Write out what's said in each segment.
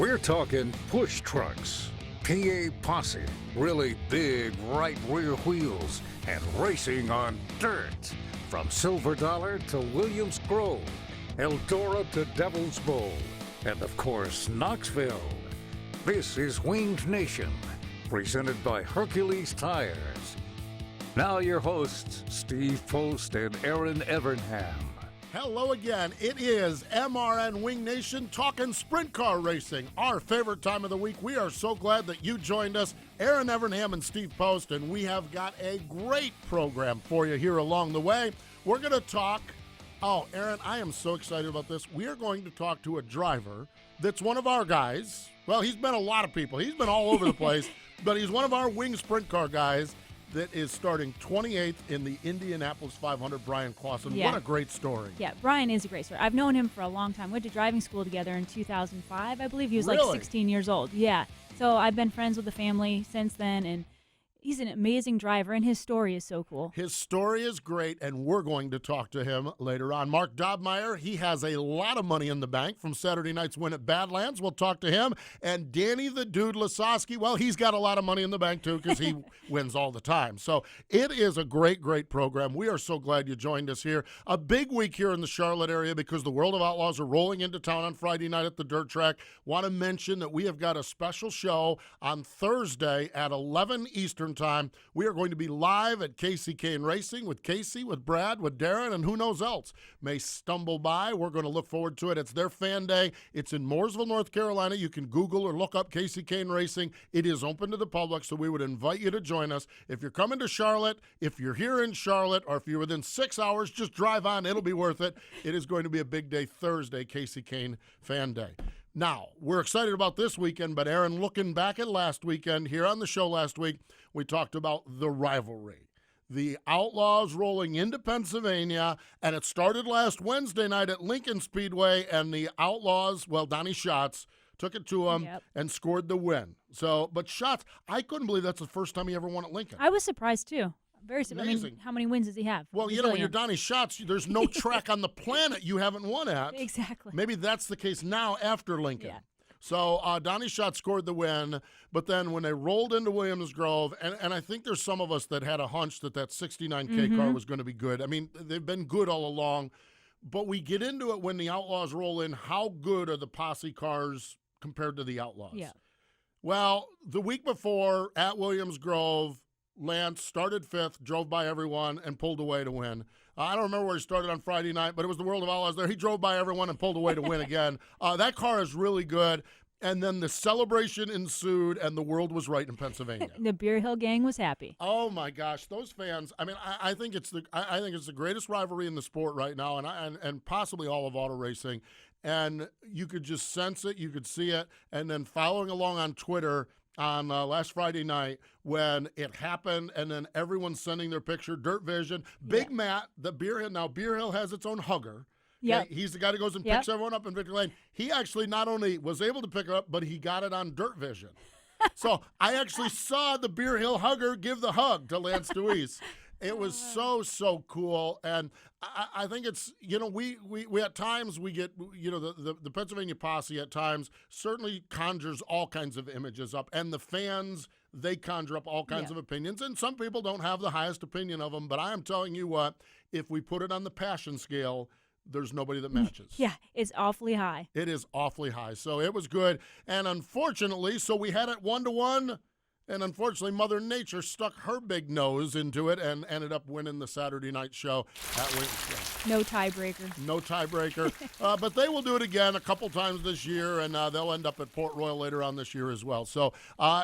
We're talking push trucks, PA posse, really big right rear wheels, and racing on dirt. From Silver Dollar to Williams Grove, Eldora to Devil's Bowl, and of course, Knoxville. This is Winged Nation, presented by Hercules Tires. Now your hosts, Steve Post and Erin Evernham. Hello again. It is MRN Winged Nation talking sprint car racing, our favorite time of the week. We are so glad that you joined us, Erin Evernham and Steve Post, and we have got a great program for you here along the way. We're going to talk, Erin, I am so excited about this. We are going to talk to a driver that's one of our guys. Well, he's been a lot of people. He's been all over the place, but he's one of our wing sprint car guys that is starting 28th in the Indianapolis 500, Bryan Clauson. Yeah. What a great story. Yeah, Bryan is a great story. I've known him for a long time. We went to driving school together in 2005. I believe he was like Really? 16 years old. Yeah. So I've been friends with the family since then, and he's an amazing driver, and his story is so cool. His story is great, and we're going to talk to him later on. Mark Dobmeier, he has a lot of money in the bank from Saturday night's win at Badlands. We'll talk to him. And Danny the Dude Lasoski, well, he's got a lot of money in the bank, too, because he wins all the time. So it is a great, great program. We are so glad you joined us here. A big week here in the Charlotte area because the World of Outlaws are rolling into town on Friday night at the dirt track. Want to mention that we have got a special show on Thursday at 11 Eastern time. We are going to be live at Casey Kane Racing with Casey, with Brad, with Darren, and who knows else may stumble by. We're going to look forward to it. It's their fan day. It's in Mooresville, North Carolina. You can Google or look up Casey Kane Racing. It is open to the public, so we would invite you to join us. If you're coming to Charlotte, if you're here in Charlotte, or if you're within 6 hours, just drive on. It'll be worth it. It is going to be a big day Thursday, Casey Kane Fan Day. Now, we're excited about this weekend, but Erin, looking back at last weekend, here on the show last week, we talked about the rivalry. The Outlaws rolling into Pennsylvania, and it started last Wednesday night at Lincoln Speedway, and the Outlaws, well, Donnie Schatz, took it to him and scored the win. So, but Schatz, I couldn't believe that's the first time he ever won at Lincoln. I was surprised, too. Very surprised. I Amazing. mean, how many wins does he have? Well, when you're Donnie Schatz, there's no track on the planet you haven't won at. Exactly. Maybe that's the case now after Lincoln. Yeah. So Donnie Schatz scored the win, but then when they rolled into Williams Grove, and I think there's some of us that had a hunch that 69K car was going to be good. I mean, they've been good all along, but we get into it when the Outlaws roll in. How good are the posse cars compared to the Outlaws? Yeah. Well, the week before at Williams Grove, Lance started fifth, drove by everyone, and pulled away to win. I don't remember where he started on Friday night, but it was the World of Outlaws there. He drove by everyone and pulled away to win again. That car is really good. And then the celebration ensued, and the world was right in Pennsylvania. The Beer Hill gang was happy. Oh my gosh, those fans! I mean, I think it's the greatest rivalry in the sport right now, and possibly all of auto racing. And you could just sense it, you could see it, and then following along on Twitter on last Friday night when it happened, and then everyone's sending their picture. Dirt Vision, Big Matt, the Beer Hill. Now Beer Hill has its own hugger. Yep. Okay? He's the guy that goes and picks everyone up in Victory Lane. He actually not only was able to pick it up, but he got it on Dirt Vision. So I actually saw the Beer Hill hugger give the hug to Lance Deweese. It was so cool, and I think it's, we at times we get, the Pennsylvania posse at times certainly conjures all kinds of images up, and the fans, they conjure up all kinds of opinions, and some people don't have the highest opinion of them, but I am telling you what, if we put it on the passion scale, there's nobody that matches. Yeah, it's awfully high. It is awfully high, so it was good, and unfortunately, so we had it 1-1, and unfortunately, Mother Nature stuck her big nose into it and ended up winning the Saturday night show at Winged. No tiebreaker. No tiebreaker. But they will do it again a couple times this year, and they'll end up at Port Royal later on this year as well. So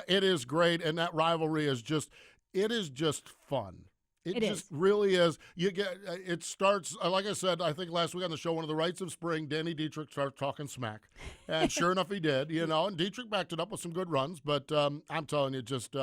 it is great, and that rivalry is just fun. It just really is. You get it starts, like I said, I think last week on the show, one of the rites of spring, Danny Dietrich started talking smack. And sure enough, he did, and Dietrich backed it up with some good runs. But I'm telling you, just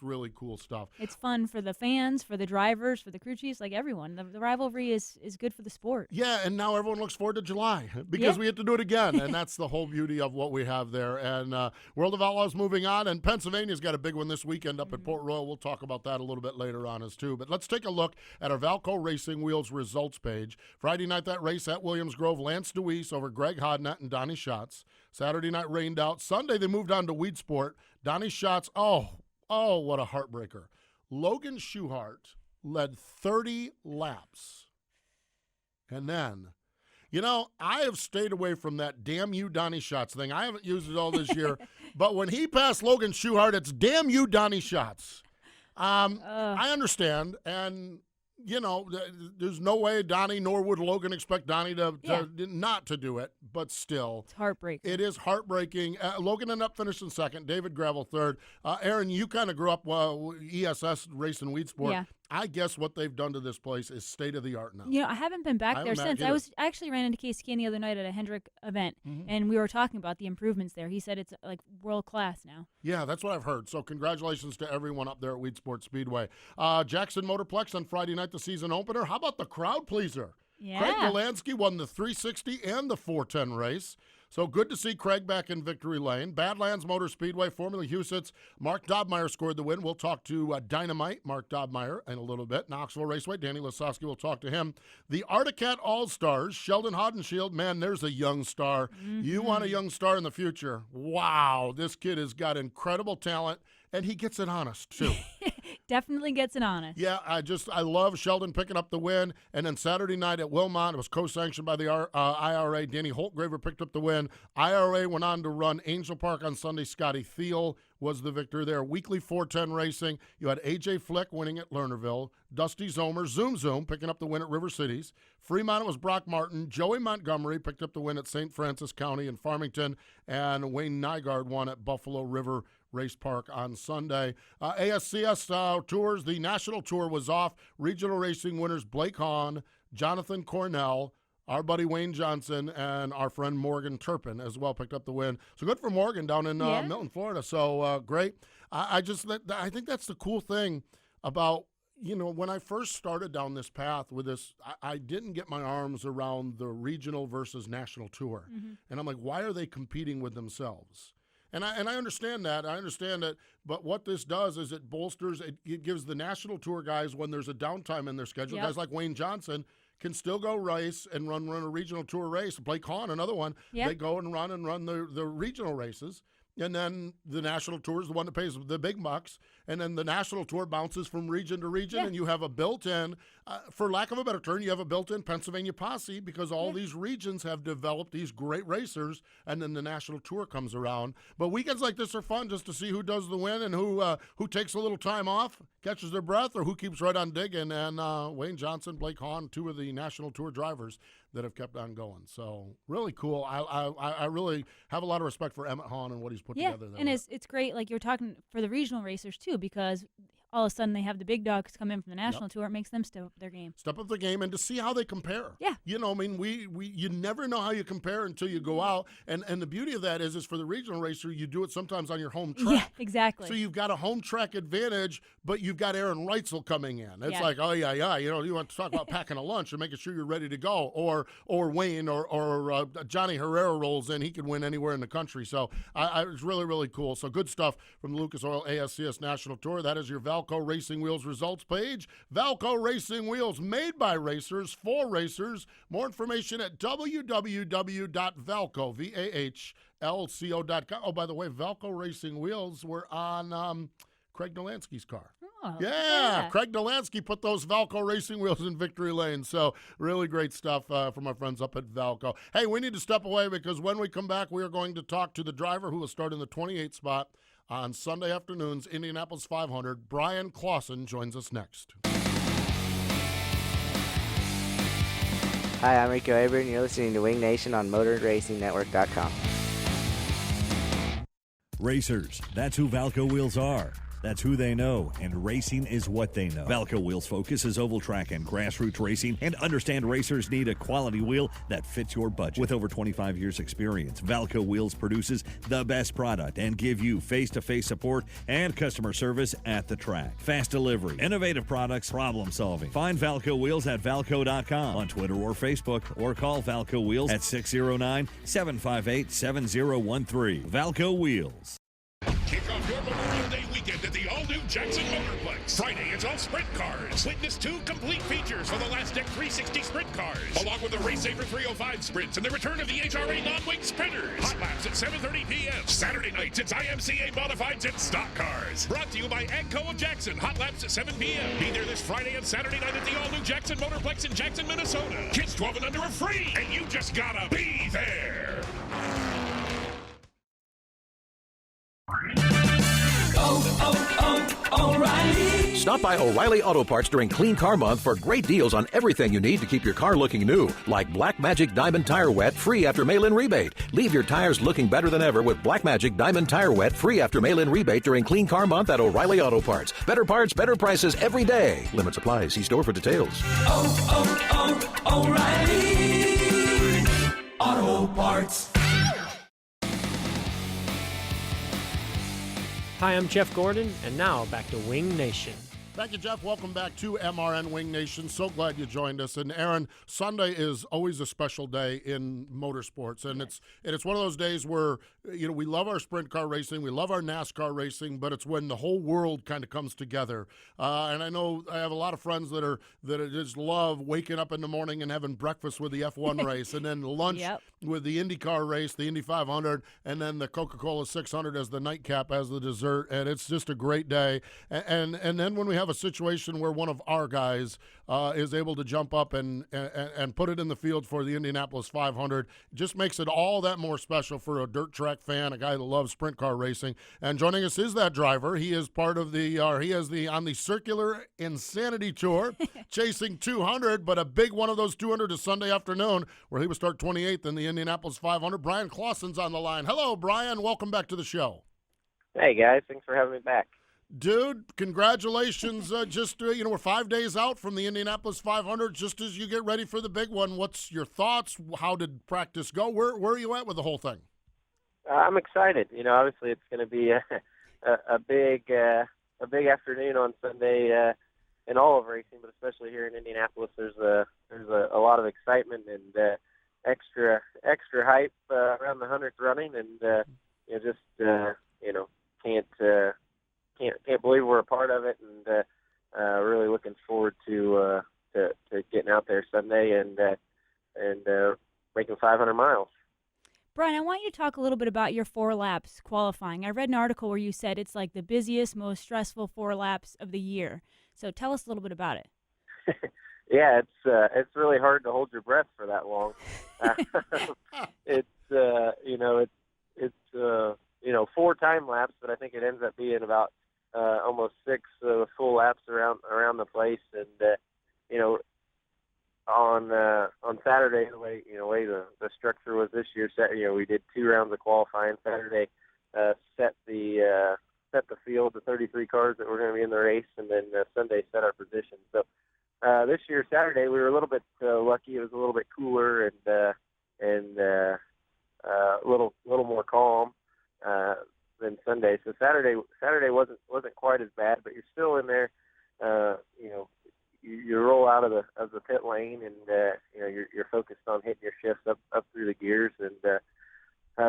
really cool stuff. It's fun for the fans, for the drivers, for the crew chiefs, like everyone. The rivalry is good for the sport. Yeah, and now everyone looks forward to July because we get to do it again. And that's the whole beauty of what we have there. And World of Outlaws moving on. And Pennsylvania's got a big one this weekend up at Port Royal. We'll talk about that a little bit later on as too. But let's take a look at our Valco Racing Wheels results page. Friday night, that race at Williams Grove, Lance DeWeese over Greg Hodnett and Donnie Schatz. Saturday night rained out. Sunday, they moved on to Weed Sport. Donnie Schatz, oh, what a heartbreaker. Logan Schuchart led 30 laps. And then, I have stayed away from that damn you Donnie Schatz thing. I haven't used it all this year. But when he passed Logan Schuchart, it's damn you Donnie Schatz. I understand. And, there's no way Donnie nor would Logan expect Donnie to not to do it. But still. It's heartbreaking. It is heartbreaking. Logan ended up finishing second. David Gravel third. Erin, you kind of grew up ESS racing Weed Sport. Yeah. I guess what they've done to this place is state of the art now. I haven't been back there since. I actually ran into Casey Kane the other night at a Hendrick event, and we were talking about the improvements there. He said it's like world class now. Yeah, that's what I've heard. So congratulations to everyone up there at Weed Sport Speedway. Jackson Motorplex on Friday night, the season opener. How about the crowd pleaser? Yeah. Craig Delansky won the 360 and the 410 race. So good to see Craig back in victory lane. Badlands Motor Speedway, formerly Huset's. Mark Dobmeier scored the win. We'll talk to Dynamite, Mark Dobmeier, in a little bit. Knoxville Raceway, Danny Lasoski will talk to him. The Articat All-Stars, Sheldon Hodenshield. Man, there's a young star. You want a young star in the future. Wow, this kid has got incredible talent, and he gets it honest, too. Definitely gets it honest. Yeah, I love Sheldon picking up the win. And then Saturday night at Wilmot, it was co-sanctioned by the IRA. Danny Holtgraver picked up the win. IRA went on to run Angel Park on Sunday. Scotty Thiel was the victor there. Weekly 410 racing. You had A.J. Flick winning at Lernerville. Dusty Zomer, Zoom picking up the win at River Cities. Fremont, it was Brock Martin. Joey Montgomery picked up the win at St. Francis County in Farmington. And Wayne Nygaard won at Buffalo River Race Park on Sunday. ASCS Tours, the national tour was off. Regional racing winners Blake Hahn, Jonathan Cornell, our buddy Wayne Johnson, and our friend Morgan Turpin as well picked up the win. So good for Morgan down in Milton, Florida. So great. I think that's the cool thing about, when I first started down this path with this, I didn't get my arms around the regional versus national tour. And I'm like, why are they competing with themselves? And I understand that. But what this does is it bolsters, it gives the national tour guys, when there's a downtime in their schedule, guys like Wayne Johnson can still go race and run a regional tour race. Blake Hahn, another one, they go and run the regional races. And then the national tour is the one that pays the big bucks. And then the national tour bounces from region to region, and you have a built-in, for lack of a better term, you have a built-in Pennsylvania posse because all these regions have developed these great racers, and then the national tour comes around. But weekends like this are fun just to see who does the win and who takes a little time off, catches their breath, or who keeps right on digging. And Wayne Johnson, Blake Hahn, two of the national tour drivers that have kept on going. So really cool. I really have a lot of respect for Emmett Hahn and what he's put together there. And it's great, like you're talking for the regional racers too, because all of a sudden they have the big dogs come in from the national tour. It makes them step up their game. Step up the game and to see how they compare. Yeah. You never know how you compare until you go out. And the beauty of that is for the regional racer, you do it sometimes on your home track. Yeah, exactly. So you've got a home track advantage, but you've got Aaron Reitzel coming in. It's like, oh, yeah. You want to talk about packing a lunch and making sure you're ready to go. Or Wayne or Johnny Herrera rolls in. He can win anywhere in the country. So it's really, really cool. So good stuff from the Lucas Oil ASCS National Tour. That is your Valco Racing Wheels results page. Valco Racing Wheels, made by racers, for racers. More information at www.valco.com. Oh, by the way, Valco Racing Wheels were on Craig Delansky's car. Oh, yeah, Craig Delansky put those Valco Racing Wheels in victory lane. So really great stuff from our friends up at Valco. Hey, we need to step away because when we come back, we are going to talk to the driver who will start in the 28th spot on Sunday afternoon's Indianapolis 500. Bryan Clauson joins us next. Hi, I'm Rico Aber, and you're listening to Winged Nation on MotorRacingNetwork.com. Racers, that's who Valco Wheels are. That's who they know, and racing is what they know. Valco Wheels focuses oval track and grassroots racing and understand racers need a quality wheel that fits your budget. With over 25 years experience, Valco Wheels produces the best product and give you face-to-face support and customer service at the track. Fast delivery, innovative products, problem solving. Find Valco Wheels at Valco.com on Twitter or Facebook, or call Valco Wheels at 609-758-7013. Valco Wheels. Kick off your Memorial Day weekend at the all-new Jackson Motorplex. race. Friday, it's all sprint cars. Witness 2 complete features for the Last Deck 360 sprint cars, along with the Race Saver 305 sprints and the return of the HRA non-wing sprinters. Hot laps at 7:30 p.m. Saturday nights, it's IMCA modifieds and stock cars. Brought to you by AGCO of Jackson. Hot laps at 7 p.m. Be there this Friday and Saturday night at the all-new Jackson Motorplex in Jackson, Minnesota. Kids 12 and under are free, and you just gotta be there. O'Reilly. Stop by O'Reilly Auto Parts during Clean Car Month for great deals on everything you need to keep your car looking new, like Black Magic Diamond Tire Wet free after mail-in rebate. Leave your tires looking better than ever with Black Magic Diamond Tire Wet free after mail-in rebate during Clean Car Month at O'Reilly Auto Parts. Better parts, better prices every day. Limit supply. See store for details. O'Reilly Auto Parts. Hi, I'm Jeff Gordon, and now back to Winged Nation. Thank you, Jeff. Welcome back to MRN Winged Nation. So glad you joined us. And Erin, Sunday is always a special day in motorsports, and it's one of those days where we love our sprint car racing, we love our NASCAR racing, but it's when the whole world kind of comes together. And I know I have a lot of friends that just love waking up in the morning and having breakfast with the F1 race, and then lunch with the IndyCar race, the Indy 500, and then the Coca-Cola 600 as the nightcap, as the dessert. And it's just a great day. And then when we have a situation where one of our guys is able to jump up and put it in the field for the Indianapolis 500, it just makes it all that more special for a dirt track fan, a guy that loves sprint car racing. And joining us is that driver. He is part of on the Circular Insanity Tour, chasing 200, but a big one of those 200 is Sunday afternoon, where he will start 28th in the Indianapolis 500. Bryan Clauson's on the line. Hello, Bryan. Welcome back to the show. Hey, guys. Thanks for having me back. Dude, congratulations. We're 5 days out from the Indianapolis 500, just as you get ready for the big one. What's your thoughts? How did practice go? Where are you at with the whole thing? I'm excited. Obviously it's going to be a big afternoon on Sunday in all of racing, but especially here in Indianapolis. There's a lot of excitement and extra hype around the 100th running, and can't believe we're a part of it, and really looking forward to getting out there Sunday and making 500 miles. Bryan, I want you to talk a little bit about your 4 laps qualifying. I read an article where you said it's like the busiest, most stressful 4 laps of the year. So tell us a little bit about it. Yeah, it's really hard to hold your breath for that long. It's 4 time laps, but I think it ends up being about almost 6 full laps around the place. And on Saturday, the way the structure was this year, we did 2 rounds of qualifying. Saturday set the field, the 33 cars that were going to be in the race, and then Sunday set our position. So this year, Saturday, we were a little bit lucky. It was a little bit cooler and a little more calm than Sunday. So Saturday wasn't quite as bad, but you're still in there. You roll out of the pit lane, and you're focused on hitting your shifts up through the gears. And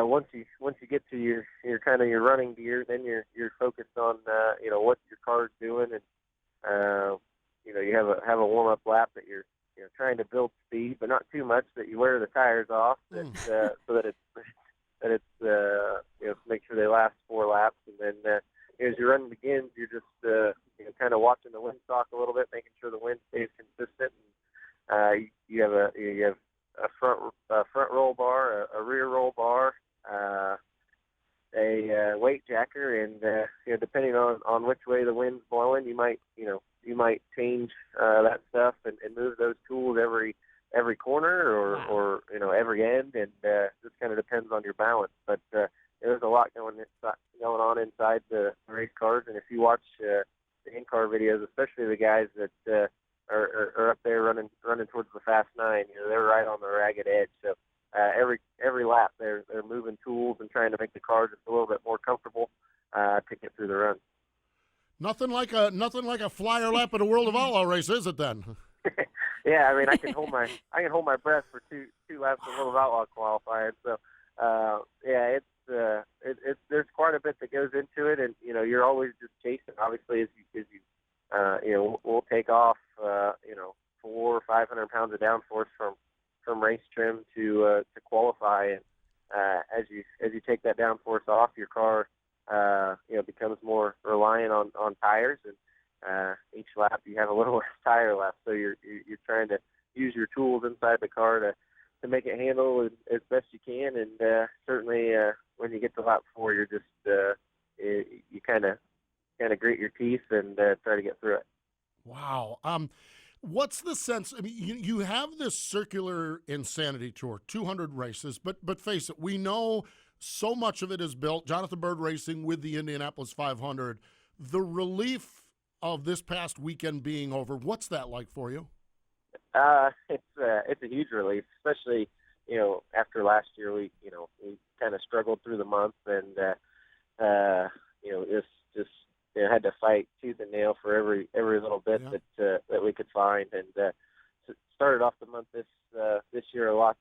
once you get to your kind of your running gear, then you're focused on what your car's doing, and you have a warm up lap that you're trying to build speed, but not too much that you wear the tires off, so that it's make sure they last 4 laps, and then as your run begins, you're just kind of watching the windsock a little bit, making sure the wind stays consistent. And, you have a front roll bar, a rear roll bar, a weight jacker, and depending on which way the wind's blowing, you might change that stuff and move those tools every corner or every end, and just kind of depends on your balance. But there's a lot going on inside the race cars, and if you watch the in-car videos, especially the guys that are up there running towards the Fast 9, they're right on the ragged edge. So every lap they're moving tools and trying to make the car just a little bit more comfortable to get through the run. Nothing like a flyer lap at a World of Outlaw race, is it then? Yeah, I mean, I can hold my breath for two laps of World of Outlaw qualifying. So it's there's quite a bit that goes into it, and you're always just chasing. Obviously, as you we'll take off 400 or 500 pounds of downforce from race trim to qualify, and as you take that downforce off, your car becomes more reliant on tires, and each lap you have a little less tire left, so you're trying to use your tools inside the car to make it handle as best you can, and certainly when you get to lap 4, you're just you kind of grit your teeth and try to get through it. Wow. What's the sense? I mean, you have this circular insanity tour, 200 races, but face it, we know so much of it is built. Jonathan Bird Racing with the Indianapolis 500. The relief of this past weekend being over, what's that like for you? It's a huge relief, especially after last year. We kind of struggled through the month, and just had to fight tooth and nail for every little bit that we could find, and started off the month this year a lot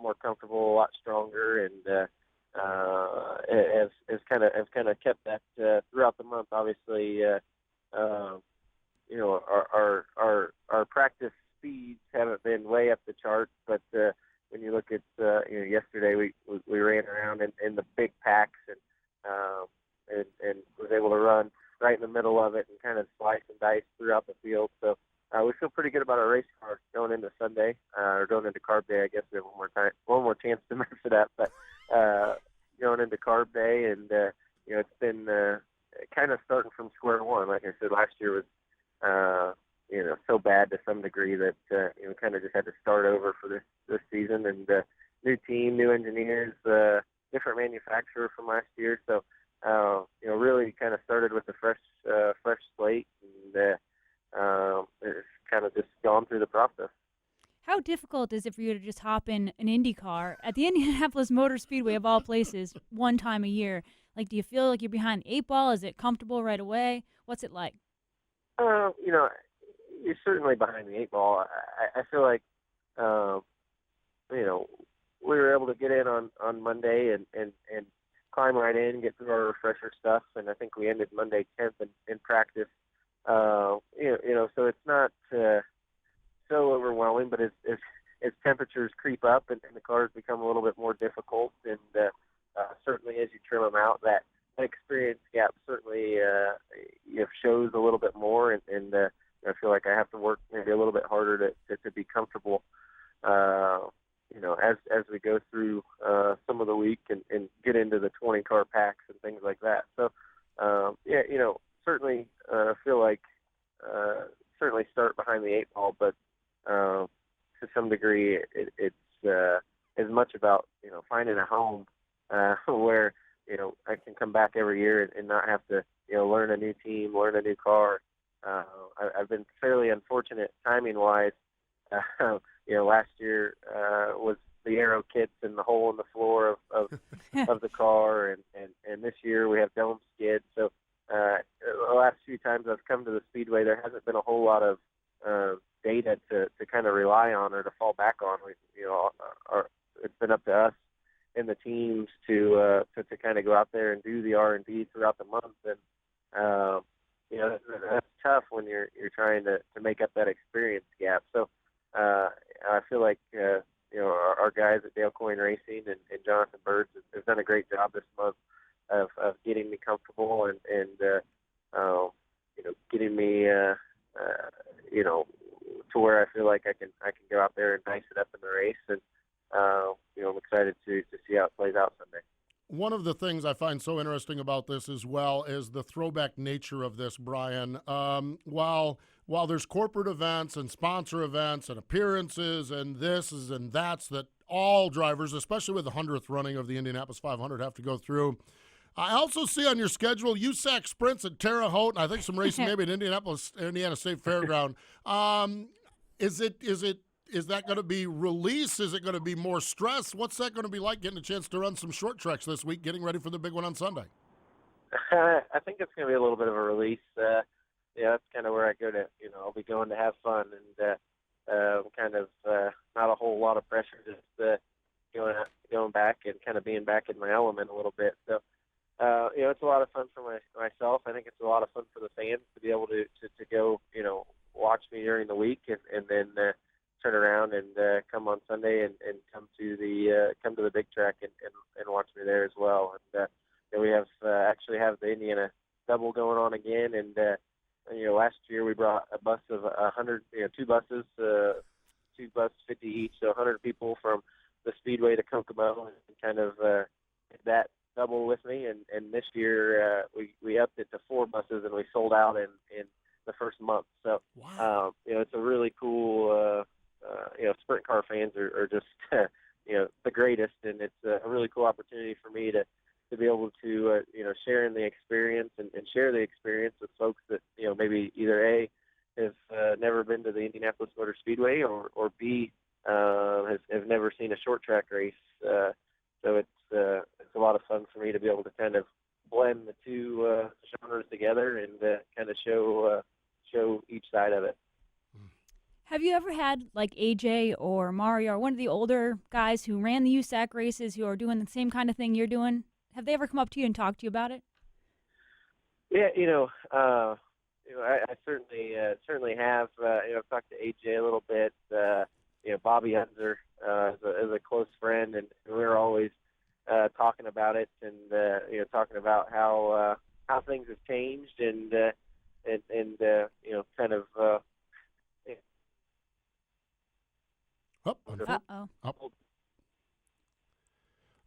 more comfortable, a lot stronger, and has kind of kept that throughout the month. Obviously, our practice speeds haven't been way up the charts, but when you look at yesterday, we ran around in the big packs and was able to run right in the middle of it and kind of slice and dice throughout the field. So we feel pretty good about our race car going into Sunday, or going into Carb Day. I guess we have one more chance to mess it up, but going into Carb Day, and it's been kind of starting from square one. Like I said, last year was so bad to some degree that we kind of just had to start over for this season, and new team, new engineers, different manufacturer from last year. So really kind of started with a fresh slate, and it's kind of just gone through the process. How difficult is it for you to just hop in an Indy car at the Indianapolis Motor Speedway of all places one time a year? Like, do you feel like you're behind the 8 ball? Is it comfortable right away? What's it like? You're certainly behind the 8 ball. I feel like, we were able to get in on Monday and climb right in, get through our refresher stuff, and I think we ended Monday 10th in practice. So it's not so overwhelming, but as temperatures creep up and the cars become a little bit more difficult, and certainly as you trim them out, that experience gap certainly shows a little bit more, and I feel like I have to work maybe a little bit harder to be comfortable as we go through some of the week and get into the 20 car packs and things like that. So certainly feel like certainly start behind the 8 ball, but to some degree it's as much about finding a home where I can come back every year and not have to learn a new team, learn a new car. I've been fairly unfortunate timing wise. Last year was the aero kits and the hole in the floor of the car, and this year we have dome skids. So the last few times I've come to the Speedway, there hasn't been a whole lot of data to kind of rely on or to fall back on. It's been up to us and the teams to kind of go out there and do the R&D throughout the month, and that's tough when you're trying to make up that experience gap. So I feel like our guys at Dale Coyne Racing and Jonathan Bird have done a great job this month of getting me comfortable and getting me to where I feel like I can go out there and dice it up in the race, and I'm excited to see how it plays out Sunday. One of the things I find so interesting about this as well is the throwback nature of this, Bryan. While there's corporate events and sponsor events and appearances and this and that's that all drivers, especially with the 100th running of the Indianapolis 500, have to go through, I also see on your schedule USAC sprints at Terre Haute, and I think some racing maybe at Indiana State Fairground. Is that going to be release? Is it going to be more stress? What's that going to be like, getting a chance to run some short treks this week, getting ready for the big one on Sunday? I think it's going to be a little bit of a release. That's kind of where I go to, I'll be going to have fun, and kind of not a whole lot of pressure, just going back and kind of being back in my element a little bit. So it's a lot of fun for myself. I think it's a lot of fun for the fans to be able to go, watch me during the week and then turn around and come on Sunday and come to the big track and watch me there as well. And we have actually have the Indiana double going on again. And last year we brought a bus of 100, two buses 50 each, so 100 people from the Speedway to Kokomo, and kind of did that double with me. And this year we upped it to 4 buses, and we sold out in the first month. So wow. It's a really cool. Sprint car fans are just the greatest, and it's a really cool opportunity for me to be able to share in the experience and share the experience with folks that maybe either A, have never been to the Indianapolis Motor Speedway, or B, have never seen a short track race. So it's a lot of fun for me to be able to kind of blend the two genres together and kind of show each side of it. Have you ever had like AJ or Mario or one of the older guys who ran the USAC races who are doing the same kind of thing you're doing? Have they ever come up to you and talked to you about it? Yeah, I certainly have. I've talked to AJ a little bit. Bobby Hunter is a close friend, and we're always talking about it and talking about how things have changed and kind of.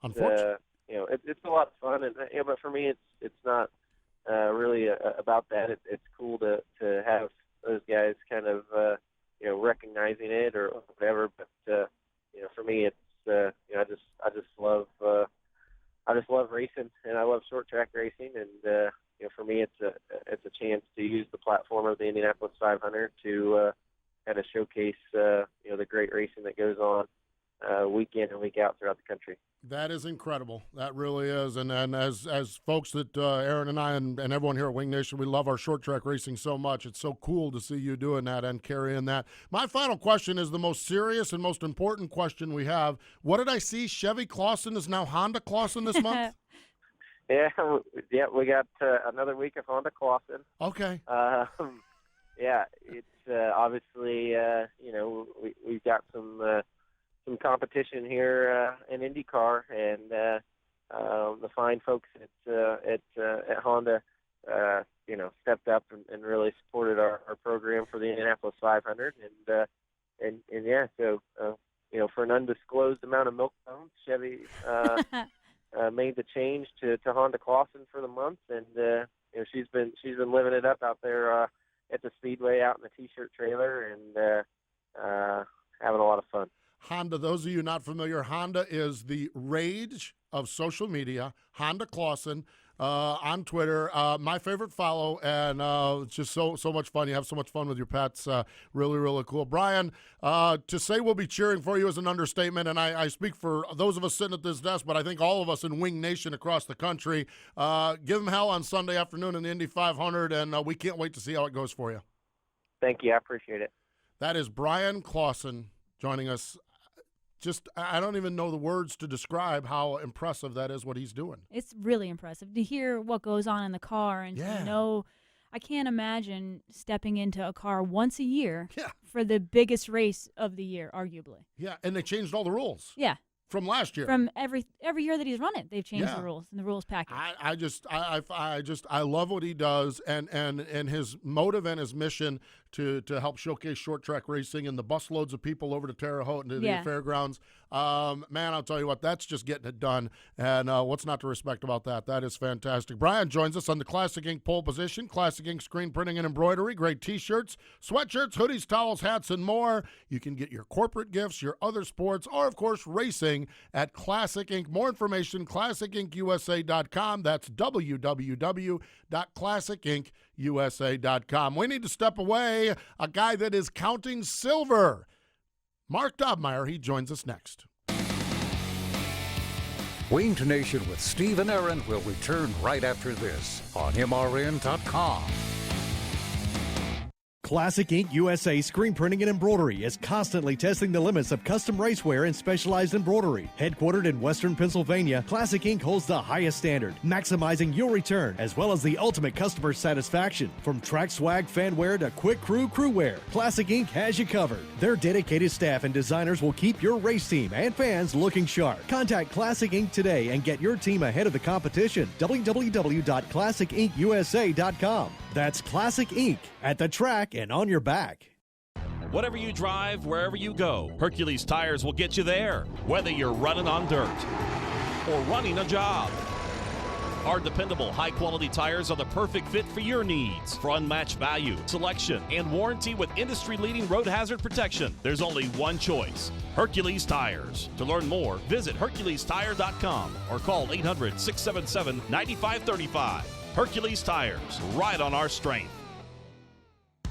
Unfortunately. It's a lot of fun, and but for me, it's not really about that. It's cool to have those guys kind of recognizing it or whatever. But for me, it's I just love racing, and I love short track racing, and for me, it's a chance to use the platform of the Indianapolis 500 to kind of showcase the great racing that goes on week in and week out throughout the country. That is incredible. That really is. And as folks that Erin and I and everyone here at Winged Nation, we love our short track racing so much. It's so cool to see you doing that and carrying that. My final question is the most serious and most important question we have. What did I see? Chevy Clauson is now Honda Clauson this month? Yeah, we got another week of Honda Clauson. Okay. Yeah, it's obviously, we've got some competition here in IndyCar, and the fine folks at Honda, stepped up and really supported our program for the Indianapolis 500, and yeah, so for an undisclosed amount of milk tones, Chevy made the change to Honda Clauson for the month, and she's been living it up out there at the Speedway, out in the T-shirt trailer, and having a lot of fun. Honda, those of you not familiar, Honda is the rage of social media. Honda Clauson on Twitter, my favorite follow, and it's just so much fun. You have so much fun with your pets. Really, really cool. Bryan, to say we'll be cheering for you is an understatement, and I speak for those of us sitting at this desk, but I think all of us in Winged Nation across the country. Give them hell on Sunday afternoon in the Indy 500, and we can't wait to see how it goes for you. Thank you. I appreciate it. That is Bryan Clauson joining us. I don't even know the words to describe how impressive that is, what he's doing. It's really impressive to hear what goes on in the car and to know. I can't imagine stepping into a car once a year for the biggest race of the year, arguably. Yeah, and they changed all the rules. Yeah. From last year. From every year that he's run it, they've changed the rules and the rules package. I love what he does and his motive and his mission to help showcase short track racing and the busloads of people over to Terre Haute and to the fairgrounds. Man, I'll tell you what, that's just getting it done. And what's not to respect about that? That is fantastic. Bryan joins us on the Classic Ink pole position. Classic Ink screen printing and embroidery. Great T-shirts, sweatshirts, hoodies, towels, hats, and more. You can get your corporate gifts, your other sports, or, of course, racing at Classic Ink. More information, classicinkusa.com. That's www.classicinkusa.com. We need to step away. A guy that is counting silver. Mark Dobmeier, he joins us next. Winged Nation with Steve and Erin will return right after this on MRN.com. Classic Ink USA Screen Printing and Embroidery is constantly testing the limits of custom racewear and specialized embroidery. Headquartered in Western Pennsylvania, Classic Ink holds the highest standard, maximizing your return as well as the ultimate customer satisfaction. From track swag fanwear to quick crew wear, Classic Ink has you covered. Their dedicated staff and designers will keep your race team and fans looking sharp. Contact Classic Ink today and get your team ahead of the competition. www.classicinkusa.com. That's Classic Ink at the track and on your back. Whatever you drive, wherever you go, Hercules Tires will get you there, whether you're running on dirt or running a job. Our dependable, high-quality tires are the perfect fit for your needs. For unmatched value, selection, and warranty with industry-leading road hazard protection, there's only one choice: Hercules Tires. To learn more, visit HerculesTire.com or call 800-677-9535. Hercules Tires, ride on our strength.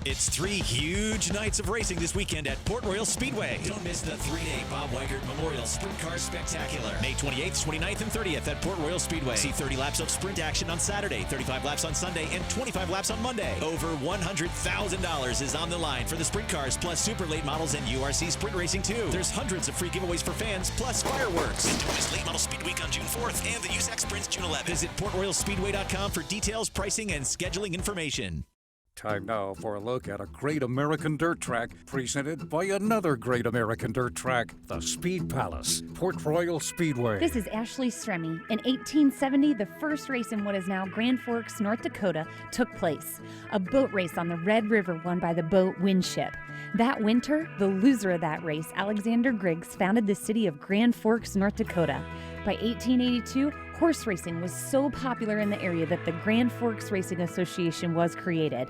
It's 3 huge nights of racing this weekend at Port Royal Speedway. Don't miss the 3-day Bob Weigert Memorial Sprint Car Spectacular. May 28th, 29th, and 30th at Port Royal Speedway. See 30 laps of sprint action on Saturday, 35 laps on Sunday, and 25 laps on Monday. Over $100,000 is on the line for the sprint cars, plus super late models and URC sprint racing too. There's hundreds of free giveaways for fans, plus fireworks. And don't miss Late Model Speed Week on June 4th and the USAC Sprints June 11th. Visit PortRoyalSpeedway.com for details, pricing, and scheduling information. Time now for a look at a great American dirt track presented by another great American dirt track, the Speed Palace, Port Royal Speedway. This is Ashley Stremme. In 1870, the first race in what is now Grand Forks, North Dakota, took place. A boat race on the Red River won by the boat Winship. That winter, the loser of that race, Alexander Griggs, founded the city of Grand Forks, North Dakota. By 1882, horse racing was so popular in the area that the Grand Forks Racing Association was created.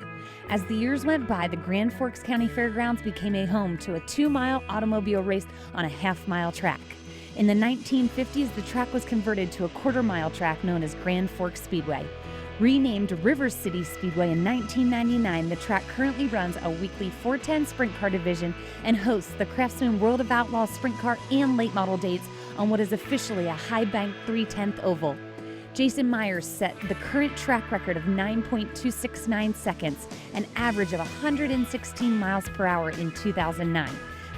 As the years went by, the Grand Forks County Fairgrounds became a home to a 2-mile automobile race on a half-mile track. In the 1950s, the track was converted to a quarter-mile track known as Grand Forks Speedway. Renamed River City Speedway in 1999, the track currently runs a weekly 410 sprint car division and hosts the Craftsman World of Outlaws sprint car and late model dates on what is officially a high-bank 3/10 oval. Jason Myers set the current track record of 9.269 seconds, an average of 116 miles per hour in 2009.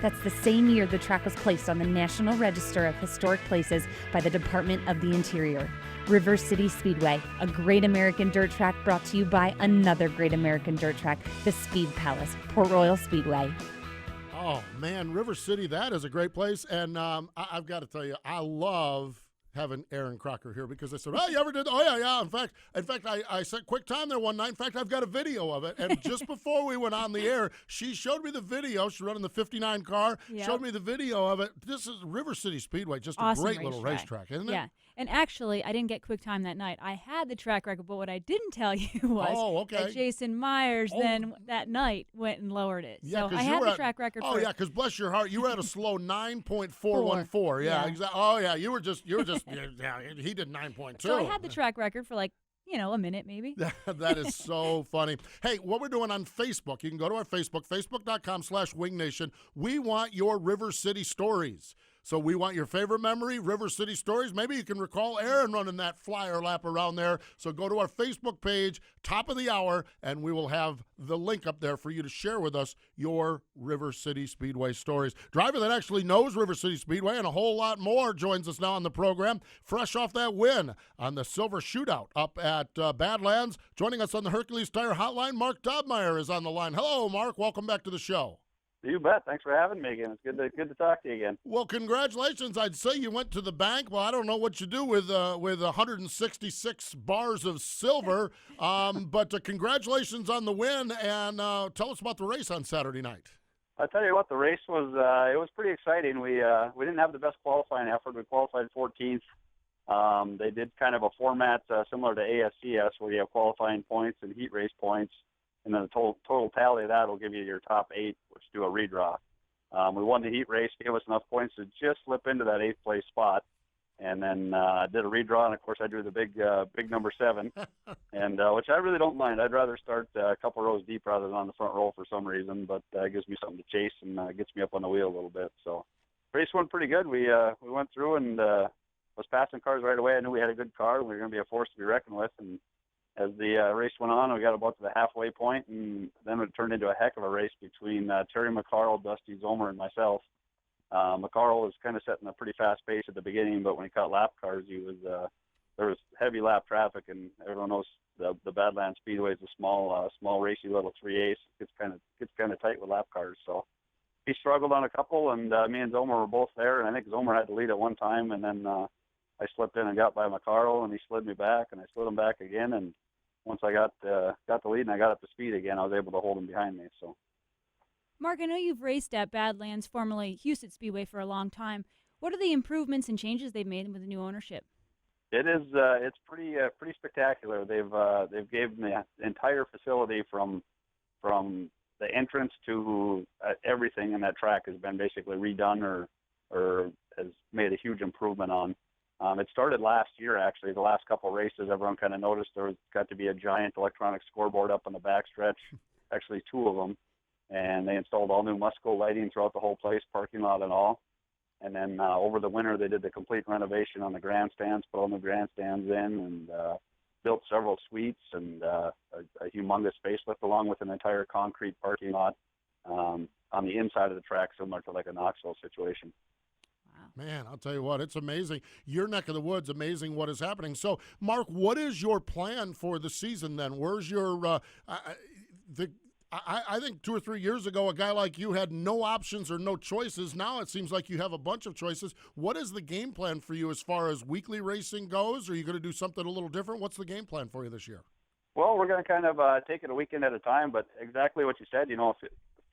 That's the same year the track was placed on the National Register of Historic Places by the Department of the Interior. River City Speedway, a great American dirt track brought to you by another great American dirt track, the Speed Palace, Port Royal Speedway. Oh, man, River City, that is a great place. And I've got to tell you, I love having Erin Crocker here because I said, oh, you ever did? Oh, yeah. In fact, I said quick time there one night. In fact, I've got a video of it. And just before we went on the air, she showed me the video. She's running the 59 car, showed me the video of it. This is River City Speedway, just awesome, a great little racetrack, isn't it? Yeah. And actually, I didn't get quick time that night. I had the track record, but what I didn't tell you was that Jason Myers then that night went and lowered it. Yeah, so I had the track record. Oh, yeah, because bless your heart, you were at a slow 9.414. Yeah, exactly. Oh, yeah, you were just, yeah, he did 9.2. So I had the track record for a minute maybe. That is so funny. Hey, what we're doing on Facebook, you can go to our Facebook, facebook.com/WingNation. We want your River City stories. So we want your favorite memory, River City stories. Maybe you can recall Erin running that flyer lap around there. So go to our Facebook page, top of the hour, and we will have the link up there for you to share with us your River City Speedway stories. Driver that actually knows River City Speedway and a whole lot more joins us now on the program, fresh off that win on the Silver Shootout up at Badlands. Joining us on the Hercules Tire Hotline, Mark Dobmeier is on the line. Hello, Mark. Welcome back to the show. You bet. Thanks for having me again. It's good to talk to you again. Well, congratulations. I'd say you went to the bank. Well, I don't know what you do with 166 bars of silver, but congratulations on the win, and tell us about the race on Saturday night. I'll tell you what, the race was it was pretty exciting. We didn't have the best qualifying effort. We qualified 14th. They did kind of a format similar to ASCS where you have qualifying points and heat race points. And then the total tally of that will give you your top 8, which do a redraw. We won the heat race, gave us enough points to just slip into that 8th place spot. And then I did a redraw, and, of course, I drew the big number 7, and which I really don't mind. I'd rather start a couple rows deep rather than on the front row for some reason, but it gives me something to chase and gets me up on the wheel a little bit. So race went pretty good. We went through and was passing cars right away. I knew we had a good car. We were going to be a force to be reckoned with, and as the race went on, we got about to the halfway point, and then it turned into a heck of a race between Terry McCarl, Dusty Zomer, and myself. McCarl was kind of setting a pretty fast pace at the beginning, but when he caught lap cars, there was heavy lap traffic, and everyone knows the Badlands Speedway is a small, racy little 3/8. It gets kind of tight with lap cars, so he struggled on a couple, and me and Zomer were both there, and I think Zomer had the lead at one time, and then I slipped in and got by McCarl, and he slid me back, and I slid him back again, and once I got the lead and I got up to speed again, I was able to hold him behind me. So, Mark, I know you've raced at Badlands, formerly Houston Speedway, for a long time. What are the improvements and changes they've made with the new ownership? it is it's pretty spectacular. They've given the entire facility from the entrance to everything in that track has been basically redone or has made a huge improvement on. It started last year, actually. The last couple of races, everyone kind of noticed there was got to be a giant electronic scoreboard up on the backstretch, actually two of them. And they installed all new Musco lighting throughout the whole place, parking lot and all. And then over the winter, they did the complete renovation on the grandstands, put all new grandstands in, and built several suites and a humongous facelift along with an entire concrete parking lot on the inside of the track, similar to like a Knoxville situation. Man, I'll tell you what, it's amazing. Your neck of the woods, amazing what is happening. So, Mark, what is your plan for the season then? Where's your I think 2 or 3 years ago, a guy like you had no options or no choices. Now it seems like you have a bunch of choices. What is the game plan for you as far as weekly racing goes? Are you going to do something a little different? What's the game plan for you this year? Well, we're going to kind of take it a weekend at a time, but exactly what you said, a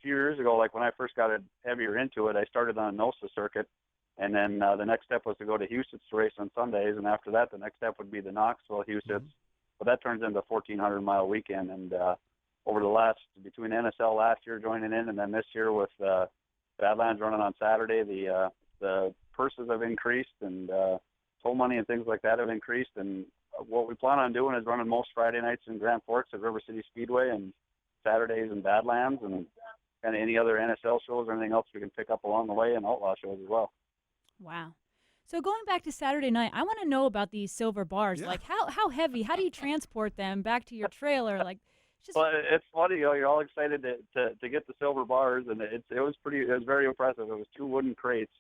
few years ago, like when I first got heavier into it, I started on a NOSA circuit. And then the next step was to go to Houston's to race on Sundays. And after that, the next step would be the Knoxville Houston's. But that turns into a 1,400-mile weekend. And over between NSL last year joining in and then this year with Badlands running on Saturday, the purses have increased and toll money and things like that have increased. And what we plan on doing is running most Friday nights in Grand Forks at River City Speedway and Saturdays in Badlands and kind of any other NSL shows or anything else we can pick up along the way and outlaw shows as well. Wow. So going back to Saturday night, I want to know about these silver bars. Yeah. Like how heavy? How do you transport them back to your trailer? Like, well, it's funny. You're all excited to get the silver bars, and it was very impressive. It was 2 wooden crates,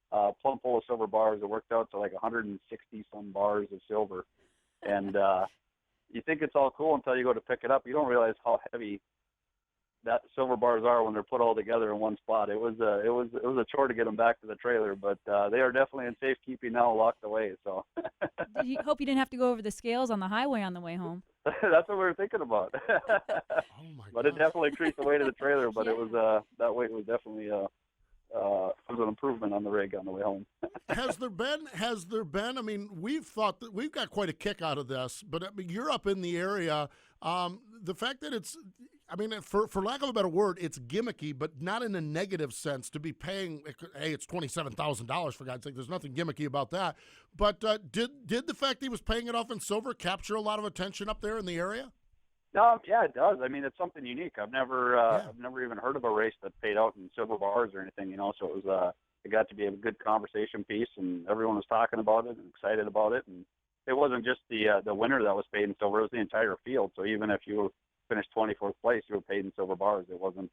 plumb full of silver bars. It worked out to like 160 some bars of silver, and you think it's all cool until you go to pick it up. You don't realize how heavy that silver bars are when they're put all together in one spot. It was a chore to get them back to the trailer, but they are definitely in safekeeping now, locked away. So. Did you hope you didn't have to go over the scales on the highway on the way home? That's what we were thinking about. But it definitely increased the weight of the trailer. But it was that weight was definitely was an improvement on the rig on the way home. Has there been? I mean, we've thought that we've got quite a kick out of this, but I mean, you're up in the area. The fact that it's, I mean, for lack of a better word, it's gimmicky, but not in a negative sense. To be paying, hey, it's $27,000 for God's sake. There's nothing gimmicky about that. But did the fact that he was paying it off in silver capture a lot of attention up there in the area? Yeah, it does. I mean, it's something unique. I've never even heard of a race that paid out in silver bars or anything. So it was it got to be a good conversation piece, and everyone was talking about it and excited about it. And it wasn't just the winner that was paid in silver; it was the entire field. So even if you finished 24th place, you were paid in silver bars. It wasn't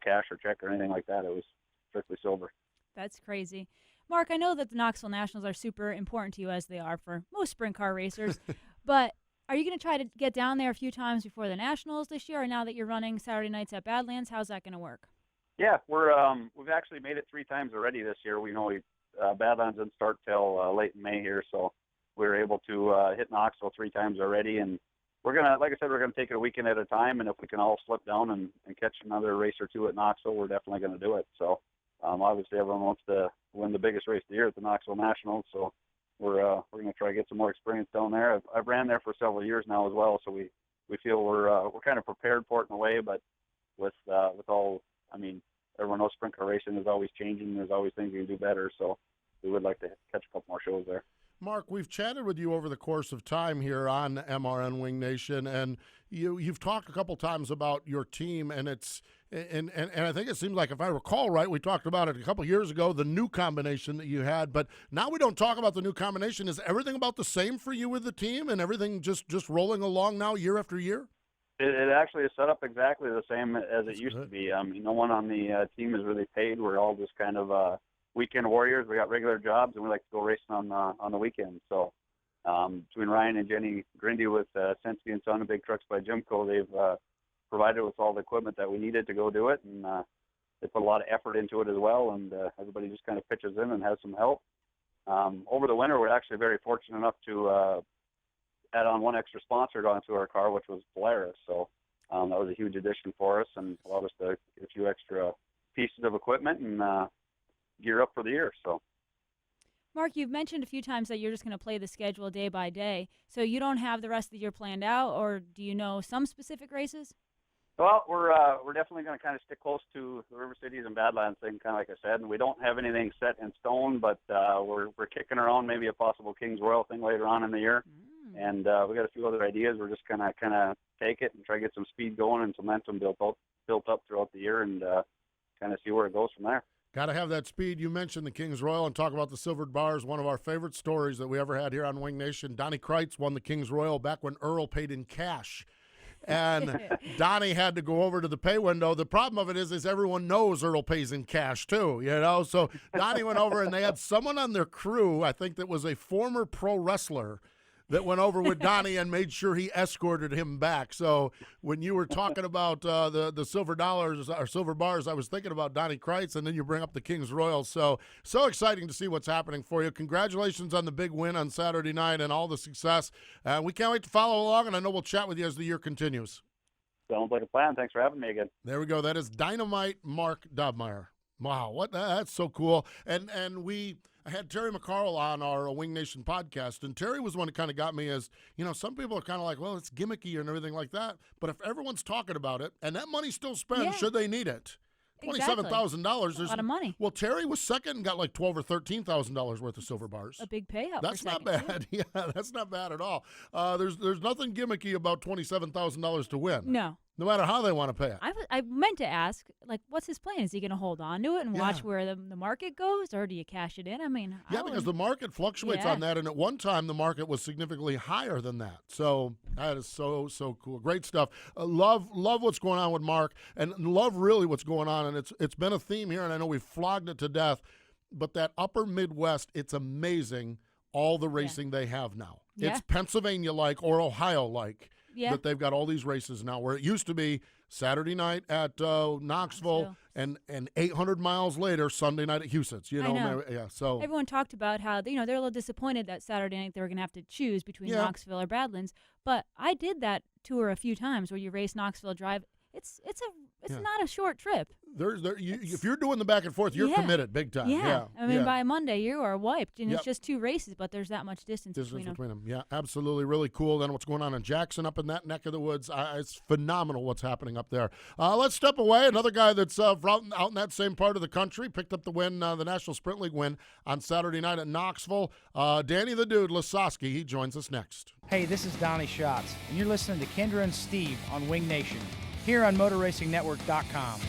cash or check or anything like that. It was strictly silver. That's crazy. Mark, I know that the Knoxville Nationals are super important to you, as they are for most sprint car racers, but are you going to try to get down there a few times before the Nationals this year, or now that you're running Saturday nights at Badlands, how's that going to work? Yeah, we've actually made it 3 times already this year. We know Badlands didn't start till late in May here, so we were able to hit Knoxville 3 times already, and we're gonna, like I said, we're gonna take it a weekend at a time, and if we can all slip down and catch another race or 2 at Knoxville, we're definitely going to do it. So obviously everyone wants to win the biggest race of the year at the Knoxville Nationals, so we're going to try to get some more experience down there. I've ran there for several years now as well, so we feel we're kind of prepared for it in a way, but with all, I mean, everyone knows sprint car racing is always changing. There's always things you can do better, so we would like to catch a couple more shows there. Mark, we've chatted with you over the course of time here on MRN Winged Nation, and you've talked a couple times about your team, and it's and I think it seems like, if I recall right, we talked about it a couple years ago, the new combination that you had, but now we don't talk about the new combination. Is everything about the same for you with the team, and everything just rolling along now year after year? It actually is set up exactly the same as it used to be. No one on the team is really paid. We're all just kind of weekend warriors. We got regular jobs, and we like to go racing on the weekends. So between Ryan and Jenny Grindy with Sensi and Son and Big Trucks by Jimco, they've provided us all the equipment that we needed to go do it, and they put a lot of effort into it as well, and everybody just kind of pitches in and has some help. Over the winter, we're actually very fortunate enough to add on one extra sponsor onto our car, which was Polaris. So that was a huge addition for us and allowed us to get a few extra pieces of equipment and gear up for the year. So, Mark, you've mentioned a few times that you're just going to play the schedule day by day. So you don't have the rest of the year planned out, or do you know some specific races? Well, we're definitely going to kind of stick close to the River Cities and Badlands thing, kind of like I said. And we don't have anything set in stone, but we're kicking around maybe a possible Kings Royal thing later on in the year. And we got a few other ideas. We're just kind of take it and try to get some speed going and some momentum built up throughout the year, and kind of see where it goes from there. Got to have that speed. You mentioned the Kings Royal and talk about the Silvered Bars. One of our favorite stories that we ever had here on Winged Nation. Donnie Kreitz won the Kings Royal back when Earl paid in cash. And Donnie had to go over to the pay window. The problem of it is everyone knows Earl pays in cash too, So Donnie went over, and they had someone on their crew, I think that was a former pro wrestler, that went over with Donnie and made sure he escorted him back. So when you were talking about the silver dollars or silver bars, I was thinking about Donnie Kreitz, and then you bring up the Kings Royal. So exciting to see what's happening for you. Congratulations on the big win on Saturday night and all the success. We can't wait to follow along, and I know we'll chat with you as the year continues. Sounds like a plan. Thanks for having me again. There we go. That is Dynamite Mark Dobmeier. Wow, that's so cool. And I had Terry McCarl on our Wing Nation podcast, and Terry was the one who kind of got me as, some people are kind of like, well, it's gimmicky and everything like that. But if everyone's talking about it, and that money's still spent, should they need it? $27,000. A lot of money. Well, Terry was second and got like $12,000 or $13,000 worth of silver bars. A big payout. That's not bad. Yeah, that's not bad at all. There's nothing gimmicky about $27,000 to win. No. No matter how they want to pay it. I meant to ask, what's his plan? Is he going to hold on to it and watch where the market goes, or do you cash it in? I mean, because the market fluctuates on that, and at one time the market was significantly higher than that. So that is so cool. Great stuff. Love what's going on with Mark, and love really what's going on, and it's been a theme here, and I know we've flogged it to death, but that upper Midwest, it's amazing all the racing they have now. Yeah. It's Pennsylvania-like or Ohio-like. Yeah. That they've got all these races now, where it used to be Saturday night at Knoxville and 800 miles later Sunday night at Houston's. I know. Yeah. So everyone talked about how they're a little disappointed that Saturday night they were going to have to choose between Knoxville or Badlands. But I did that tour a few times where you race Knoxville Drive. It's not a short trip. If you're doing the back and forth, you're committed big time. Yeah. I mean, by Monday, you are wiped, and it's just two races, but there's that much distance between them. Yeah, absolutely. Really cool. Then what's going on in Jackson up in that neck of the woods, it's phenomenal what's happening up there. Let's step away. Another guy that's out in that same part of the country picked up the win, the National Sprint League win on Saturday night at Knoxville. Danny the Dude Lasoski, he joins us next. Hey, this is Donnie Schatz, and you're listening to Kendra and Steve on Wing Nation, here on MotorRacingNetwork.com.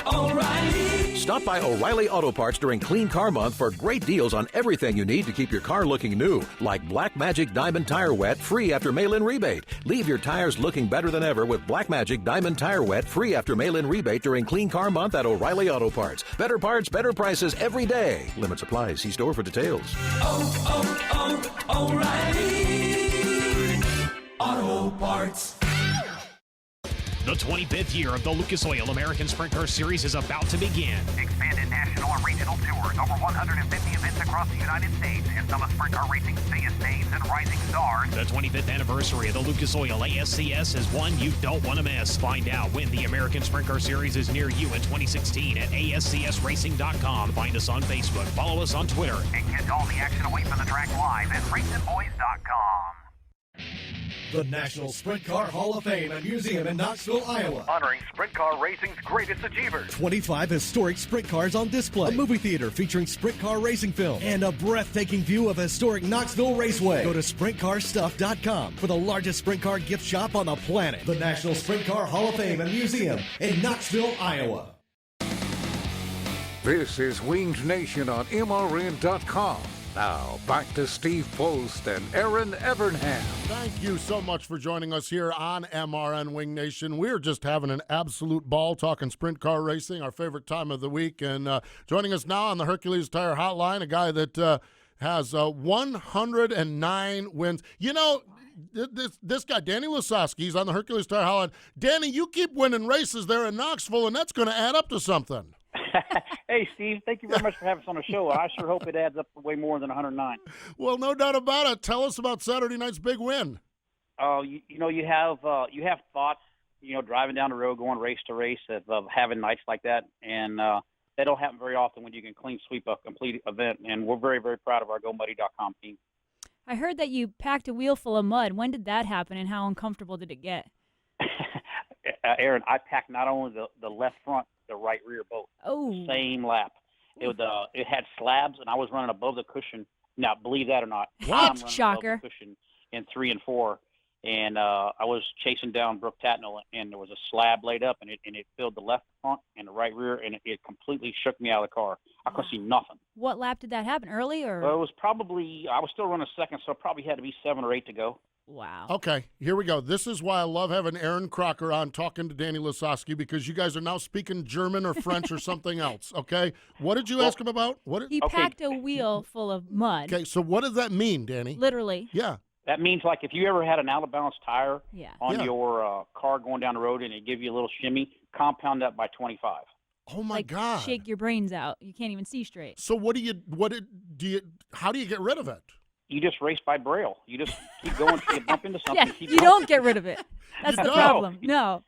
O'Reilly. Stop by O'Reilly Auto Parts during Clean Car Month for great deals on everything you need to keep your car looking new, like Black Magic Diamond Tire Wet, free after mail-in rebate. Leave your tires looking better than ever with Black Magic Diamond Tire Wet, free after mail-in rebate during Clean Car Month at O'Reilly Auto Parts. Better parts, better prices every day. Limit supply. See store for details. O'Reilly Auto Parts. The 25th year of the Lucas Oil American Sprint Car Series is about to begin. Expanded national and regional tours, over 150 events across the United States, and some of sprint car racing's biggest names and rising stars. The 25th anniversary of the Lucas Oil ASCS is one you don't want to miss. Find out when the American Sprint Car Series is near you in 2016 at ASCSRacing.com. Find us on Facebook, follow us on Twitter, and catch all the action away from the track live at RacingBoys.com. The National Sprint Car Hall of Fame and Museum in Knoxville, Iowa. Honoring sprint car racing's greatest achievers. 25 historic sprint cars on display. A movie theater featuring sprint car racing film. And a breathtaking view of historic Knoxville Raceway. Go to sprintcarstuff.com for the largest sprint car gift shop on the planet. The National Sprint Car Hall of Fame and Museum in Knoxville, Iowa. This is Winged Nation on MRN.com. Now, back to Steve Post and Erin Evernham. Thank you so much for joining us here on MRN Winged Nation. We're just having an absolute ball talking sprint car racing, our favorite time of the week. And joining us now on the Hercules Tire Hotline, a guy that has 109 wins. You know, this guy, Danny Lasoski, he's on the Hercules Tire Hotline. Danny, you keep winning races there in Knoxville, and that's going to add up to something. Hey, Steve, thank you very much for having us on the show. I sure hope it adds up to way more than 109. Well, no doubt about it. Tell us about Saturday night's big win. Oh, you have thoughts, driving down the road, going race to race, of having nights like that, and that don't happen very often when you can clean sweep a complete event, and we're very, very proud of our GoMuddy.com team. I heard that you packed a wheel full of mud. When did that happen, and how uncomfortable did it get? Erin, I packed not only the left front, the right rear both. Oh. Same lap. It had slabs, and I was running above the cushion. Now, believe that or not, What? I'm running Shocker. above the cushion in 3 and 4, and I was chasing down Brooke Tatnall, and there was a slab laid up, and it filled the left front and the right rear, and it completely shook me out of the car. I couldn't see nothing. What lap did that happen? Early or? Well, it was probably, I was still running second, so it probably had to be 7 or 8 to go. Wow. Okay, here we go. This is why I love having Erin Crocker on talking to Danny Lasoski, because you guys are now speaking German or French or something else, okay? What did you ask him about? He packed a wheel full of mud. Okay, so what does that mean, Danny? Literally. Yeah. That means, like, if you ever had an out-of-balance tire on Yeah. your car going down the road and it give you a little shimmy, compound that by 25. Oh, my God. Shake your brains out. You can't even see straight. So how do you get rid of it? You just race by braille. You just keep going until you bump into something. Yeah, keep you going. don't get rid of it. That's You the don't. problem. No.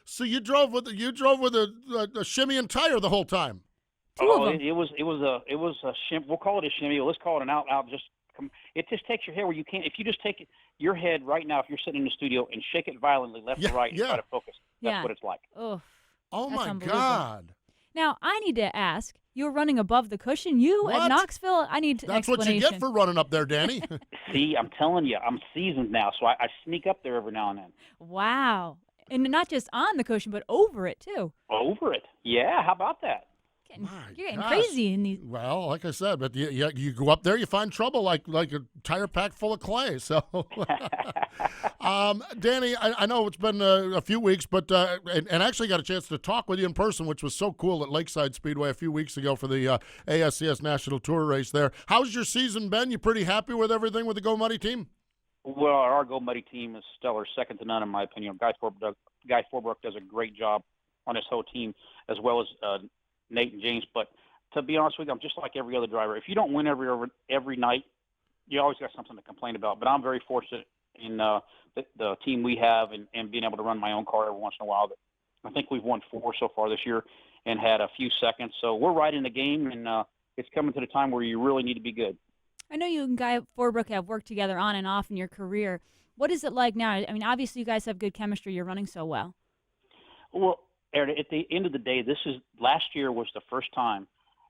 So you drove with a shimmy and tire the whole time. Two of them. It was a shim. We'll call it a shimmy. Let's call it an out. It just takes your head where you can't. If you just take your head right now, if you're sitting in the studio and shake it violently left to right and try to focus, that's what it's like. Oh, Oh, that's my unbelievable. God. Now, I need to ask, you were running above the cushion? You What? at Knoxville? I need an That's what you explanation. get for running up there, Danny. See, I'm telling you, I'm seasoned now, so I sneak up there every now and then. Wow. And not just on the cushion, but over it, too. Over it. Yeah, how about that? You're getting Gosh. crazy in these. Well, like I said, but you go up there, you find trouble like a tire pack full of clay. So, Danny, I know it's been a few weeks, but and actually got a chance to talk with you in person, which was so cool at Lakeside Speedway a few weeks ago for the ASCS National Tour race there. How's your season been? You pretty happy with everything with the GoMuddy team? Well, our GoMuddy team is stellar, second to none in my opinion. Guy Forbrook does a great job on his whole team, as well as Nate and James. But to be honest with you, I'm just like every other driver. If you don't win every night, you always got something to complain about. But I'm very fortunate in the team we have and being able to run my own car every once in a while. I think we've won 4 so far this year and had a few seconds. So we're right in the game, and it's coming to the time where you really need to be good. I know you and Guy Forbrook have worked together on and off in your career. What is it like now? I mean, obviously you guys have good chemistry. You're running so well. Well, Erin, at the end of the day, last year was the first time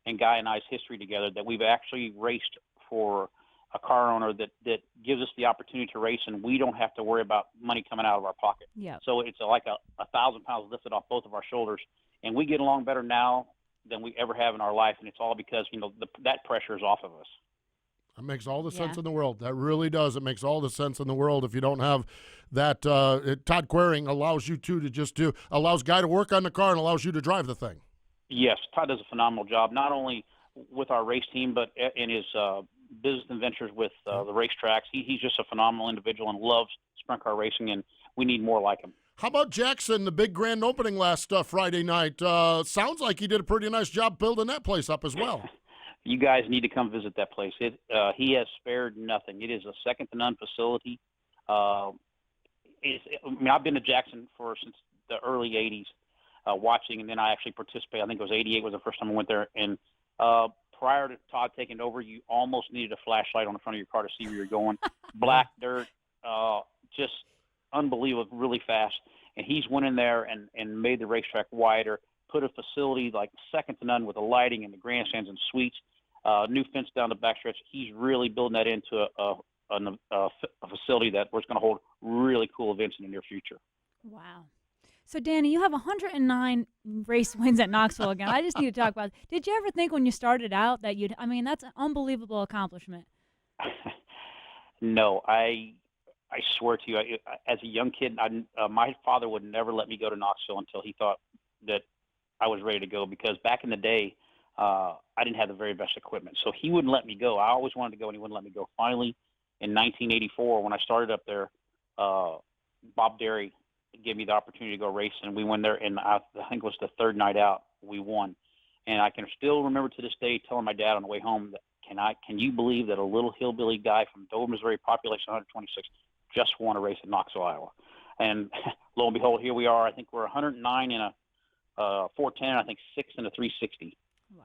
in Guy and I's history together that we've actually raced for a car owner that gives us the opportunity to race, and we don't have to worry about money coming out of our pocket. Yeah. So it's like a 1,000 pounds lifted off both of our shoulders, and we get along better now than we ever have in our life, and it's all because that pressure is off of us. It makes all the sense in the world. That really does. It makes all the sense in the world if you don't have that. Todd Quering allows you allows Guy to work on the car and allows you to drive the thing. Yes, Todd does a phenomenal job, not only with our race team, but in his business and ventures with the racetracks. He's just a phenomenal individual and loves sprint car racing, and we need more like him. How about Jackson, the big grand opening last Friday night? Sounds like he did a pretty nice job building that place up as well. You guys need to come visit that place. He has spared nothing. It is a second-to-none facility. I've been to Jackson since the early 80s watching, and then I actually participated. I think it was 88 was the first time I went there. And prior to Todd taking over, you almost needed a flashlight on the front of your car to see where you're going. Black dirt, just unbelievable, really fast. And he's went in there and made the racetrack wider, put a facility like second to none with the lighting and the grandstands and suites, new fence down the backstretch. He's really building that into a facility that was going to hold really cool events in the near future. Wow. So, Danny, you have 109 race wins at Knoxville again. I just need to talk about it. Did you ever think when you started out that you'd – I mean, that's an unbelievable accomplishment. No, I swear to you, as a young kid, my father would never let me go to Knoxville until he thought that I was ready to go, because back in the day, I didn't have the very best equipment. So he wouldn't let me go. I always wanted to go, and he wouldn't let me go. Finally, in 1984, when I started up there, Bob Derry gave me the opportunity to go race, and we went there, and I think it was the third night out, we won. And I can still remember to this day telling my dad on the way home that, can you believe that a little hillbilly guy from Dover, Missouri, population 126, just won a race in Knoxville, Iowa? And lo and behold, here we are. I think we're 109 in a 410, I think 6 in a 360. Wow.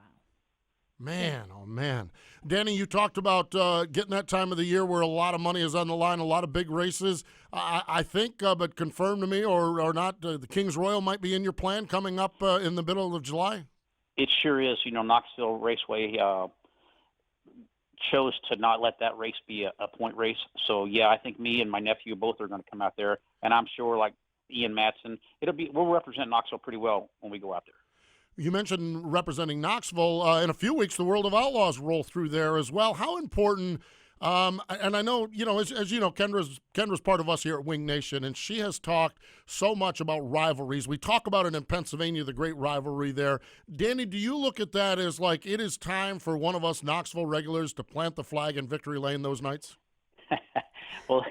Man, oh man. Danny, you talked about getting that time of the year where a lot of money is on the line, a lot of big races. I think, but confirm to me or not, the Kings Royal might be in your plan coming up in the middle of July? It sure is. You know, Knoxville Raceway chose to not let that race be a point race. So, yeah, I think me and my nephew both are going to come out there, and I'm sure, like Ian Matson, we'll represent Knoxville pretty well when we go out there. You mentioned representing Knoxville. In a few weeks, the World of Outlaws roll through there as well. How important, and I know, as you know, Kendra's part of us here at Winged Nation, and she has talked so much about rivalries. We talk about it in Pennsylvania, the great rivalry there. Danny, do you look at that as like it is time for one of us Knoxville regulars to plant the flag in Victory Lane those nights? Well,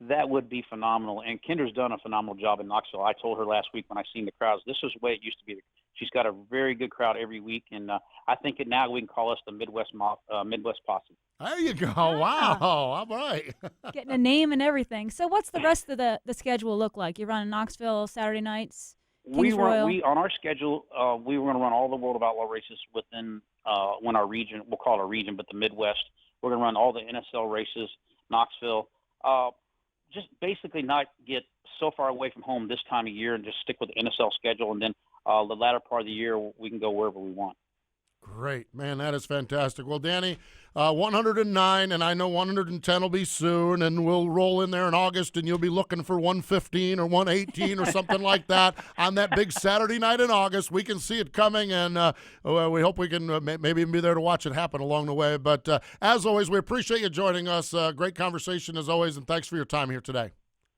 that would be phenomenal. And Kendra's done a phenomenal job in Knoxville. I told her last week when I seen the crowds, this is the way it used to be. She's got a very good crowd every week, and I think now we can call us the Midwest Posse. There you go. Wow. All right. Getting a name and everything. So what's the rest of the schedule look like? You're running Knoxville Saturday nights, Kings Royal? On our schedule, we were going to run all the World of Outlaw races within our region. We'll call it a region, but the Midwest. We're going to run all the NSL races, Knoxville. Just basically not get so far away from home this time of year and just stick with the NSL schedule, and then the latter part of the year we can go wherever we want. Great. Man, that is fantastic. Well, Danny, 109, and I know 110 will be soon, and we'll roll in there in August, and you'll be looking for 115 or 118 or something like that on that big Saturday night in August. We can see it coming, and we hope we can maybe even be there to watch it happen along the way. But as always, we appreciate you joining us. Great conversation as always, and thanks for your time here today.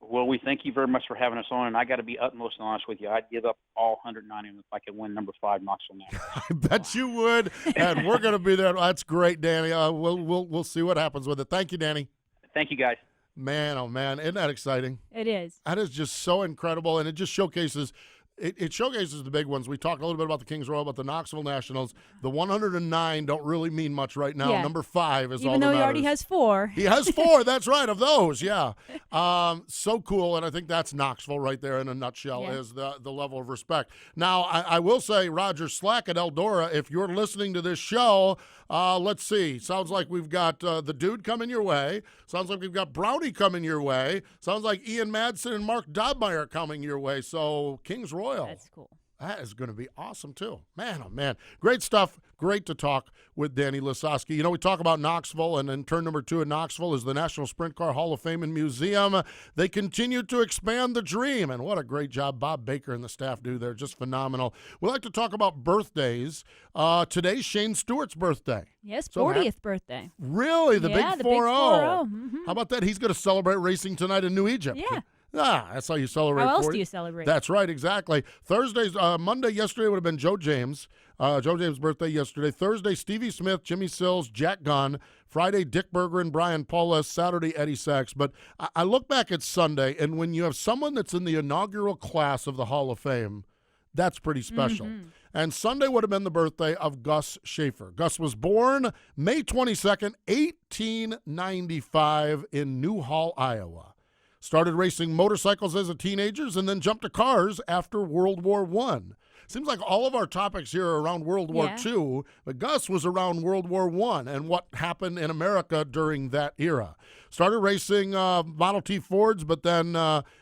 Well, we thank you very much for having us on, and I got to be utmost honest with you. I'd give up all 109 if I could win number 5 Knoxville now. I bet you would, and we're going to be there. That's great, Danny. We'll see what happens with it. Thank you, Danny. Thank you, guys. Man, oh man, isn't that exciting? It is. That is just so incredible, and it just showcases. It showcases the big ones. We talked a little bit about the Kings Royal, about the Knoxville Nationals. The 109 don't really mean much right now. Yeah. Number 5 is all that matters. Even though he already has 4. He has 4. That's right, of those, yeah. So cool, and I think that's Knoxville right there in a nutshell, is the level of respect. Now, I will say, Roger Slack at Eldora, if you're listening to this show, let's see. Sounds like we've got the dude coming your way. Sounds like we've got Brownie coming your way. Sounds like Ian Madsen and Mark Dobmeier coming your way. So, Kings Royal. That's cool. That is going to be awesome, too. Man, oh, man. Great stuff. Great to talk with Danny Lasoski. You know, we talk about Knoxville, and then turn number 2 in Knoxville is the National Sprint Car Hall of Fame and Museum. They continue to expand the dream, and what a great job Bob Baker and the staff do there. Just phenomenal. We like to talk about birthdays. Today's Shane Stewart's birthday. Yes, 40th birthday. Really? The big 4-0. Big 4-0. Mm-hmm. How about that? He's going to celebrate racing tonight in New Egypt. Yeah. That's how you celebrate. How else do you celebrate? That's right, exactly. Monday, yesterday would have been Joe James. Joe James' birthday yesterday. Thursday, Stevie Smith, Jimmy Sills, Jack Gunn. Friday, Dick Berger and Brian Paulus. Saturday, Eddie Sachs. But I look back at Sunday, and when you have someone that's in the inaugural class of the Hall of Fame, that's pretty special. Mm-hmm. And Sunday would have been the birthday of Gus Schaefer. Gus was born May 22nd, 1895 in Newhall, Iowa. Started racing motorcycles as a teenager and then jumped to cars after World War I. Seems like all of our topics here are around World War II, but Gus was around World War I and what happened in America during that era. Started racing Model T Fords, but then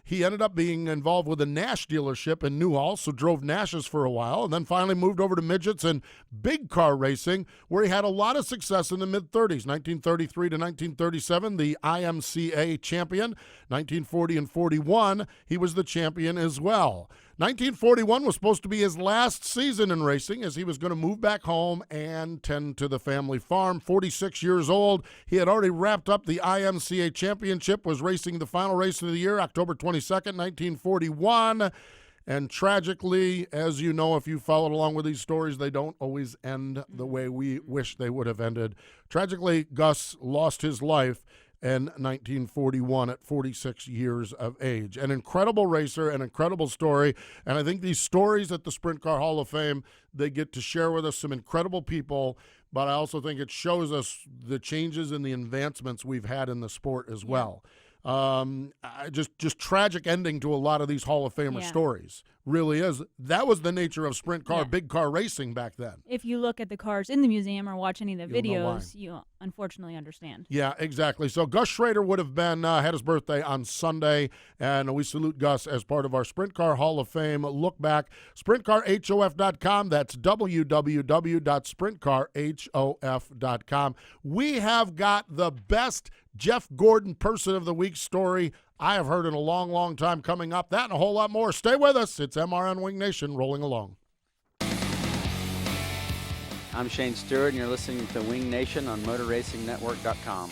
he ended up being involved with a Nash dealership in Newhall, so drove Nashes for a while, and then finally moved over to midgets and big car racing, where he had a lot of success in the mid-30s. 1933 to 1937, the IMCA champion. 1940 and 41, he was the champion as well. 1941 was supposed to be his last season in racing, as he was going to move back home and tend to the family farm. 46 years old, he had already wrapped up the IMCA championship, was racing the final race of the year, October 22nd, 1941. And tragically, as you know, if you followed along with these stories, they don't always end the way we wish they would have ended. Tragically, Gus lost his life in 1941 at 46 years of age. An incredible racer, an incredible story, and I think these stories at the Sprint Car Hall of Fame, they get to share with us some incredible people, but I also think it shows us the changes and the advancements we've had in the sport as well. Just tragic ending to a lot of these Hall of Famer stories. Really is. That was the nature of sprint car, big car racing back then. If you look at the cars in the museum or watch any of the videos, you unfortunately understand. Yeah, exactly. So Gus Schrader would have been had his birthday on Sunday, and we salute Gus as part of our Sprint Car Hall of Fame look back. SprintCarHof.com. That's www.sprintcarhof.com. We have got the best Jeff Gordon Person of the Week story I have heard in a long, long time coming up. That and a whole lot more. Stay with us. It's MRN Winged Nation rolling along. I'm Shane Stewart, and you're listening to Winged Nation on MotorRacingNetwork.com.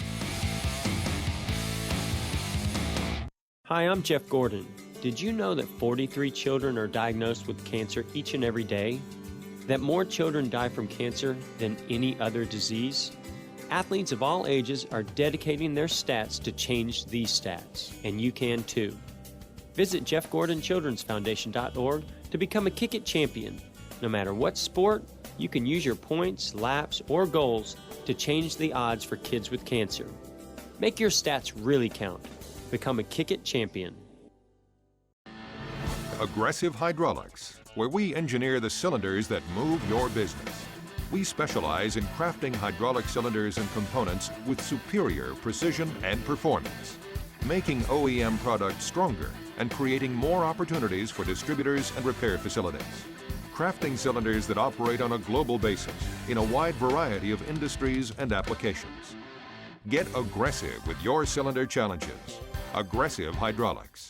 Hi, I'm Jeff Gordon. Did you know that 43 children are diagnosed with cancer each and every day? That more children die from cancer than any other disease? Athletes of all ages are dedicating their stats to change these stats, and you can too. Visit JeffGordonChildren'sFoundation.org to become a Kick It champion. No matter what sport, you can use your points, laps, or goals to change the odds for kids with cancer. Make your stats really count. Become a Kick It champion. Aggressive Hydraulics, where we engineer the cylinders that move your business. We specialize in crafting hydraulic cylinders and components with superior precision and performance, making OEM products stronger and creating more opportunities for distributors and repair facilities. Crafting cylinders that operate on a global basis in a wide variety of industries and applications. Get aggressive with your cylinder challenges. Aggressive Hydraulics.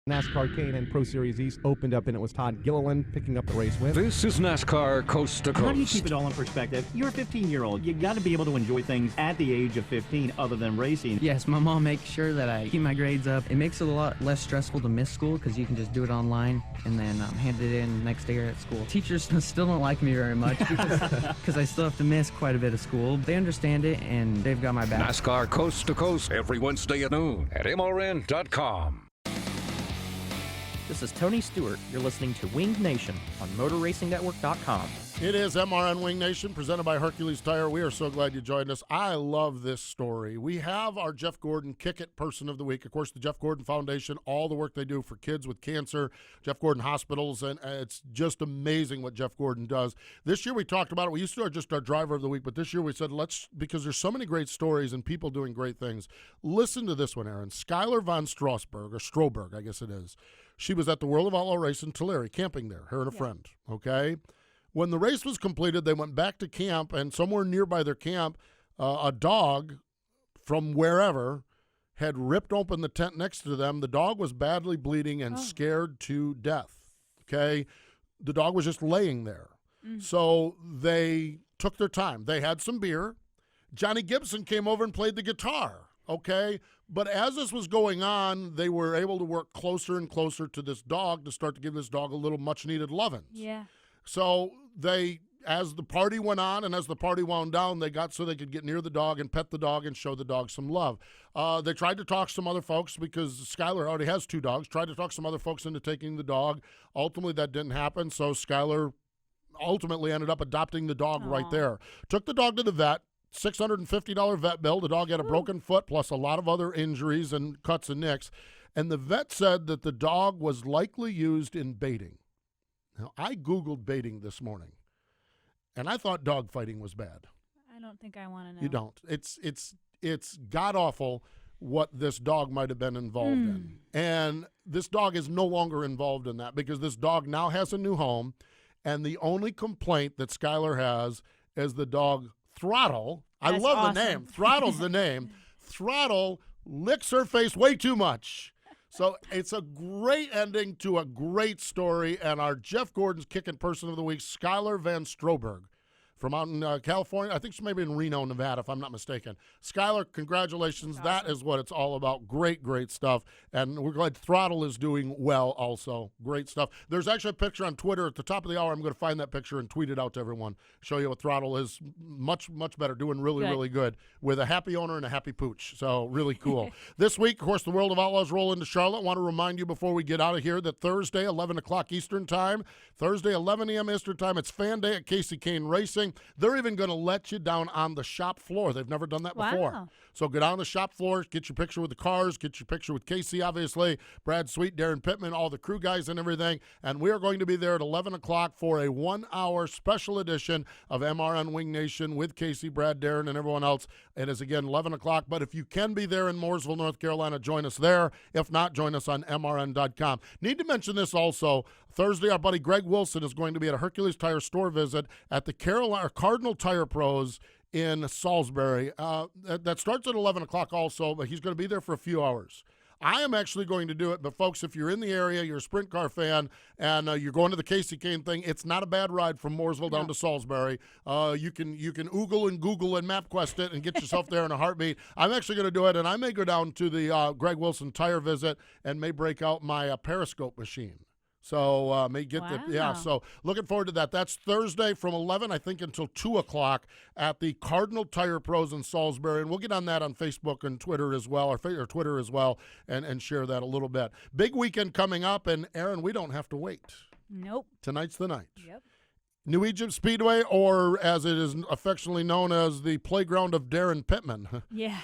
NASCAR K&N Pro Series East opened up, and it was Todd Gilliland picking up the race win. This is NASCAR Coast to Coast. How do you keep it all in perspective? You're a 15-year-old. You got to be able to enjoy things at the age of 15 other than racing. Yes, my mom makes sure that I keep my grades up. It makes it a lot less stressful to miss school because you can just do it online and then hand it in next day at school. Teachers still don't like me very much because I still have to miss quite a bit of school. They understand it, and they've got my back. NASCAR Coast to Coast every Wednesday at noon at MRN.com. This is Tony Stewart. You're listening to Winged Nation on MotorRacingNetwork.com. It is MRN Winged Nation, presented by Hercules Tire. We are so glad you joined us. I love this story. We have our Jeff Gordon Kick It Person of the Week. Of course, the Jeff Gordon Foundation, all the work they do for kids with cancer, Jeff Gordon Hospitals, and it's just amazing what Jeff Gordon does. This year we talked about it. We used to do just our Driver of the Week, but this year we said, because there's so many great stories and people doing great things. Listen to this one, Erin. Skylar von Strasberg, or Stroberg, I guess it is. She was at the World of Outlaw race in Tulare, camping there, her and a friend, okay? When the race was completed, they went back to camp, and somewhere nearby their camp, a dog from wherever had ripped open the tent next to them. The dog was badly bleeding and scared to death, okay? The dog was just laying there. So they took their time. They had some beer. Johnny Gibson came over and played the guitar, okay? But as this was going on, they were able to work closer and closer to this dog to start to give this dog a little much-needed loving. Yeah. So as the party went on and as the party wound down, they got so they could get near the dog and pet the dog and show the dog some love. They tried to talk some other folks because Skylar already has 2 dogs, tried to talk some other folks into taking the dog. Ultimately, that didn't happen, so Skylar ultimately ended up adopting the dog right there. Took the dog to the vet. $650 vet bill. The dog had a broken foot plus a lot of other injuries and cuts and nicks. And the vet said that the dog was likely used in baiting. Now, I Googled baiting this morning, and I thought dog fighting was bad. I don't think I want to know. You don't. It's it's god-awful what this dog might have been involved in. And this dog is no longer involved in that because this dog now has a new home, and the only complaint that Skylar has is the dog Throttle. I love the name. Throttle's the name. Throttle licks her face way too much. So it's a great ending to a great story, and our Jeff Gordon's Kicking Person of the Week, Skylar Van Stroberg. From out in California. I think she's maybe in Reno, Nevada, if I'm not mistaken. Skylar, congratulations. Awesome. That is what it's all about. Great, great stuff. And we're glad Throttle is doing well also. Great stuff. There's actually a picture on Twitter at the top of the hour. I'm going to find that picture and tweet it out to everyone. Show you what Throttle is. Much, much better. Doing really good with a happy owner and a happy pooch. So really cool. This week, of course, the World of Outlaws roll into Charlotte. Want to remind you before we get out of here that Thursday, 11 o'clock Eastern Time. Thursday, 11 a.m. Eastern Time. It's Fan Day at Casey Kane Racing. They're even going to let you down on the shop floor. They've never done that before. So get on the shop floor, get your picture with the cars, get your picture with Casey, obviously, Brad Sweet, Darren Pittman, all the crew guys and everything. And we are going to be there at 11 o'clock for a 1-hour special edition of MRN Winged Nation with Casey, Brad, Darren, and everyone else. It is, again, 11 o'clock. But if you can be there in Mooresville, North Carolina, join us there. If not, join us on MRN.com. Need to mention this also. Thursday, our buddy Greg Wilson is going to be at a Hercules Tire store visit at the Cardinal Tire Pros in Salisbury. That starts at 11 o'clock also, but he's going to be there for a few hours. I am actually going to do it, but folks, if you're in the area, you're a sprint car fan, and you're going to the Casey Kane thing, it's not a bad ride from Mooresville down to Salisbury. You can oogle and Google and MapQuest it and get yourself there in a heartbeat. I'm actually going to do it, and I may go down to the Greg Wilson tire visit and may break out my Periscope machine. So may get so looking forward to that. That's Thursday from 11, I think, until 2 o'clock at the Cardinal Tire Pros in Salisbury. And we'll get on that on Facebook and Twitter as well, or Twitter as well, and share that a little bit. Big weekend coming up, and Erin, we don't have to wait. Nope. Tonight's the night. Yep. New Egypt Speedway, or as it is affectionately known as the playground of Darren Pittman. Yeah.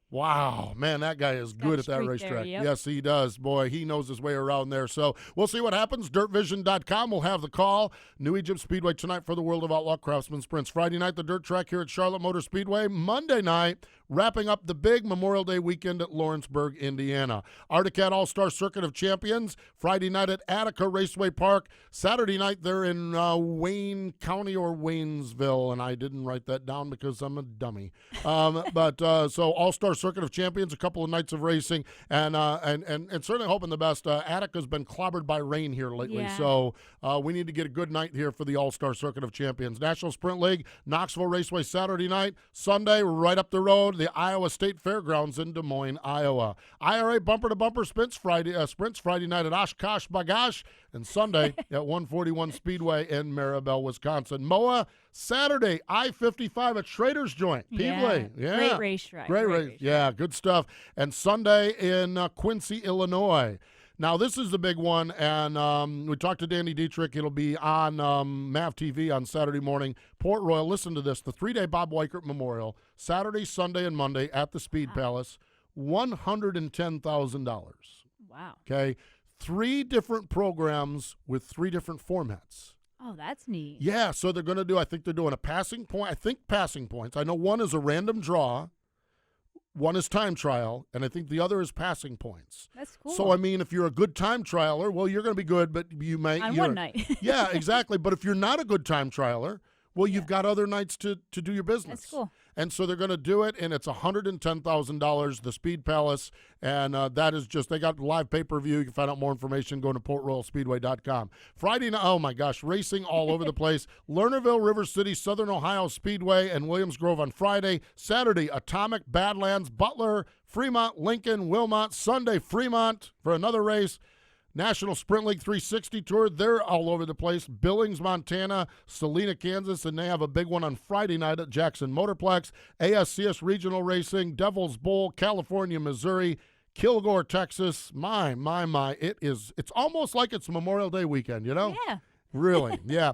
Wow, man, that guy is good at that racetrack. Yes, he does. Boy, he knows his way around there. So we'll see what happens. DirtVision.com will have the call. New Egypt Speedway tonight for the World of Outlaw Craftsman Sprints. Friday night, the dirt track here at Charlotte Motor Speedway. Monday night, wrapping up the big Memorial Day weekend at Lawrenceburg, Indiana. Arctic All-Star Circuit of Champions. Friday night at Attica Raceway Park. Saturday night, they're in Wayne County or Waynesville, and I didn't write that down because I'm a dummy. So All-Star Circuit of Champions, a couple of nights of racing, and certainly hoping the best. Attica's been clobbered by rain here lately, so we need to get a good night here for the All-Star Circuit of Champions. National Sprint League, Knoxville Raceway Saturday night. Sunday, right up the road, the Iowa State Fairgrounds in Des Moines, Iowa. IRA bumper-to-bumper sprints Friday night at Oshkosh Bagash, and Sunday at 141 Speedway in Maribel, Wisconsin. MOA Saturday, I-55 at Schrader's Joint, Peebly. Yeah. Great racetrack. Great race. Yeah, good stuff. And Sunday in Quincy, Illinois. Now, this is the big one, and we talked to Danny Dietrich. It'll be on MAV TV on Saturday morning. Port Royal, listen to this, the 3-day Bob Weichert Memorial, Saturday, Sunday, and Monday at the Speed Palace, $110,000. Wow. Okay, 3 different programs with 3 different formats. Oh, that's neat. Yeah, so they're going to do, I think they're doing a passing point. I think passing points. I know one is a random draw. One is time trial, and I think the other is passing points. That's cool. So, I mean, if you're a good time trialer, well, you're going to be good, but you may... On one night. Yeah, exactly. But if you're not a good time trialer, well, you've got other nights to do your business. That's cool. And so they're going to do it, and it's $110,000, the Speed Palace, and that is just, they got live pay-per-view. You can find out more information going to PortRoyalSpeedway.com. Friday night, oh my gosh, racing all over the place. Lernerville, River City, Southern Ohio Speedway, and Williams Grove on Friday. Saturday, Atomic, Badlands, Butler, Fremont, Lincoln, Wilmot. Sunday, Fremont for another race. National Sprint League 360 Tour, they're all over the place. Billings, Montana, Salina, Kansas, and they have a big one on Friday night at Jackson Motorplex. ASCS Regional Racing, Devil's Bowl, California, Missouri, Kilgore, Texas. My, it's almost like it's Memorial Day weekend, you know? Yeah. Really, yeah.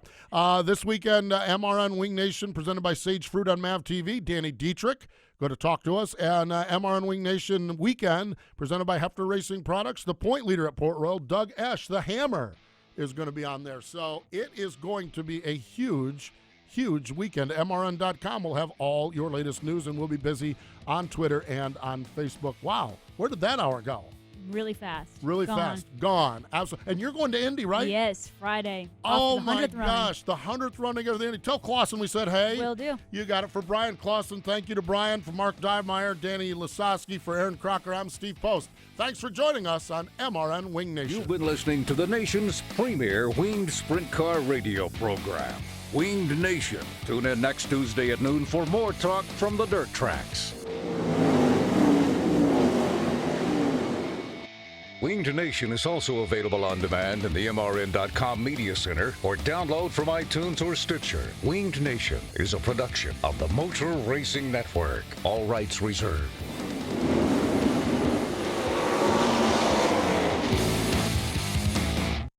This weekend, MRN Winged Nation, presented by Sage Fruit on MAV TV. Danny Dietrich going to talk to us. And MRN Winged Nation weekend, presented by Hefter Racing Products. The point leader at Port Royal, Doug Esch, the Hammer, is going to be on there. So it is going to be a huge, huge weekend. MRN.com will have all your latest news, and we'll be busy on Twitter and on Facebook. Wow, where did that hour go? Really fast. Really Gone. fast. Gone. Absolutely. And you're going to Indy, right? Yes, Friday. Oh, Off to the my 100th running. gosh. The 100th running of the Indy. Tell Clauson we said hey. Will do. You got it. For Bryan Clauson, thank you to Bryan. For Mark Dobmeier, Danny Lasoski, for Erin Crocker, I'm Steve Post. Thanks for joining us on MRN Winged Nation. You've been listening to the nation's premier winged sprint car radio program, Winged Nation. Tune in next Tuesday at noon for more talk from the dirt tracks. Winged Nation is also available on demand in the MRN.com Media Center or download from iTunes or Stitcher. Winged Nation is a production of the Motor Racing Network. All rights reserved.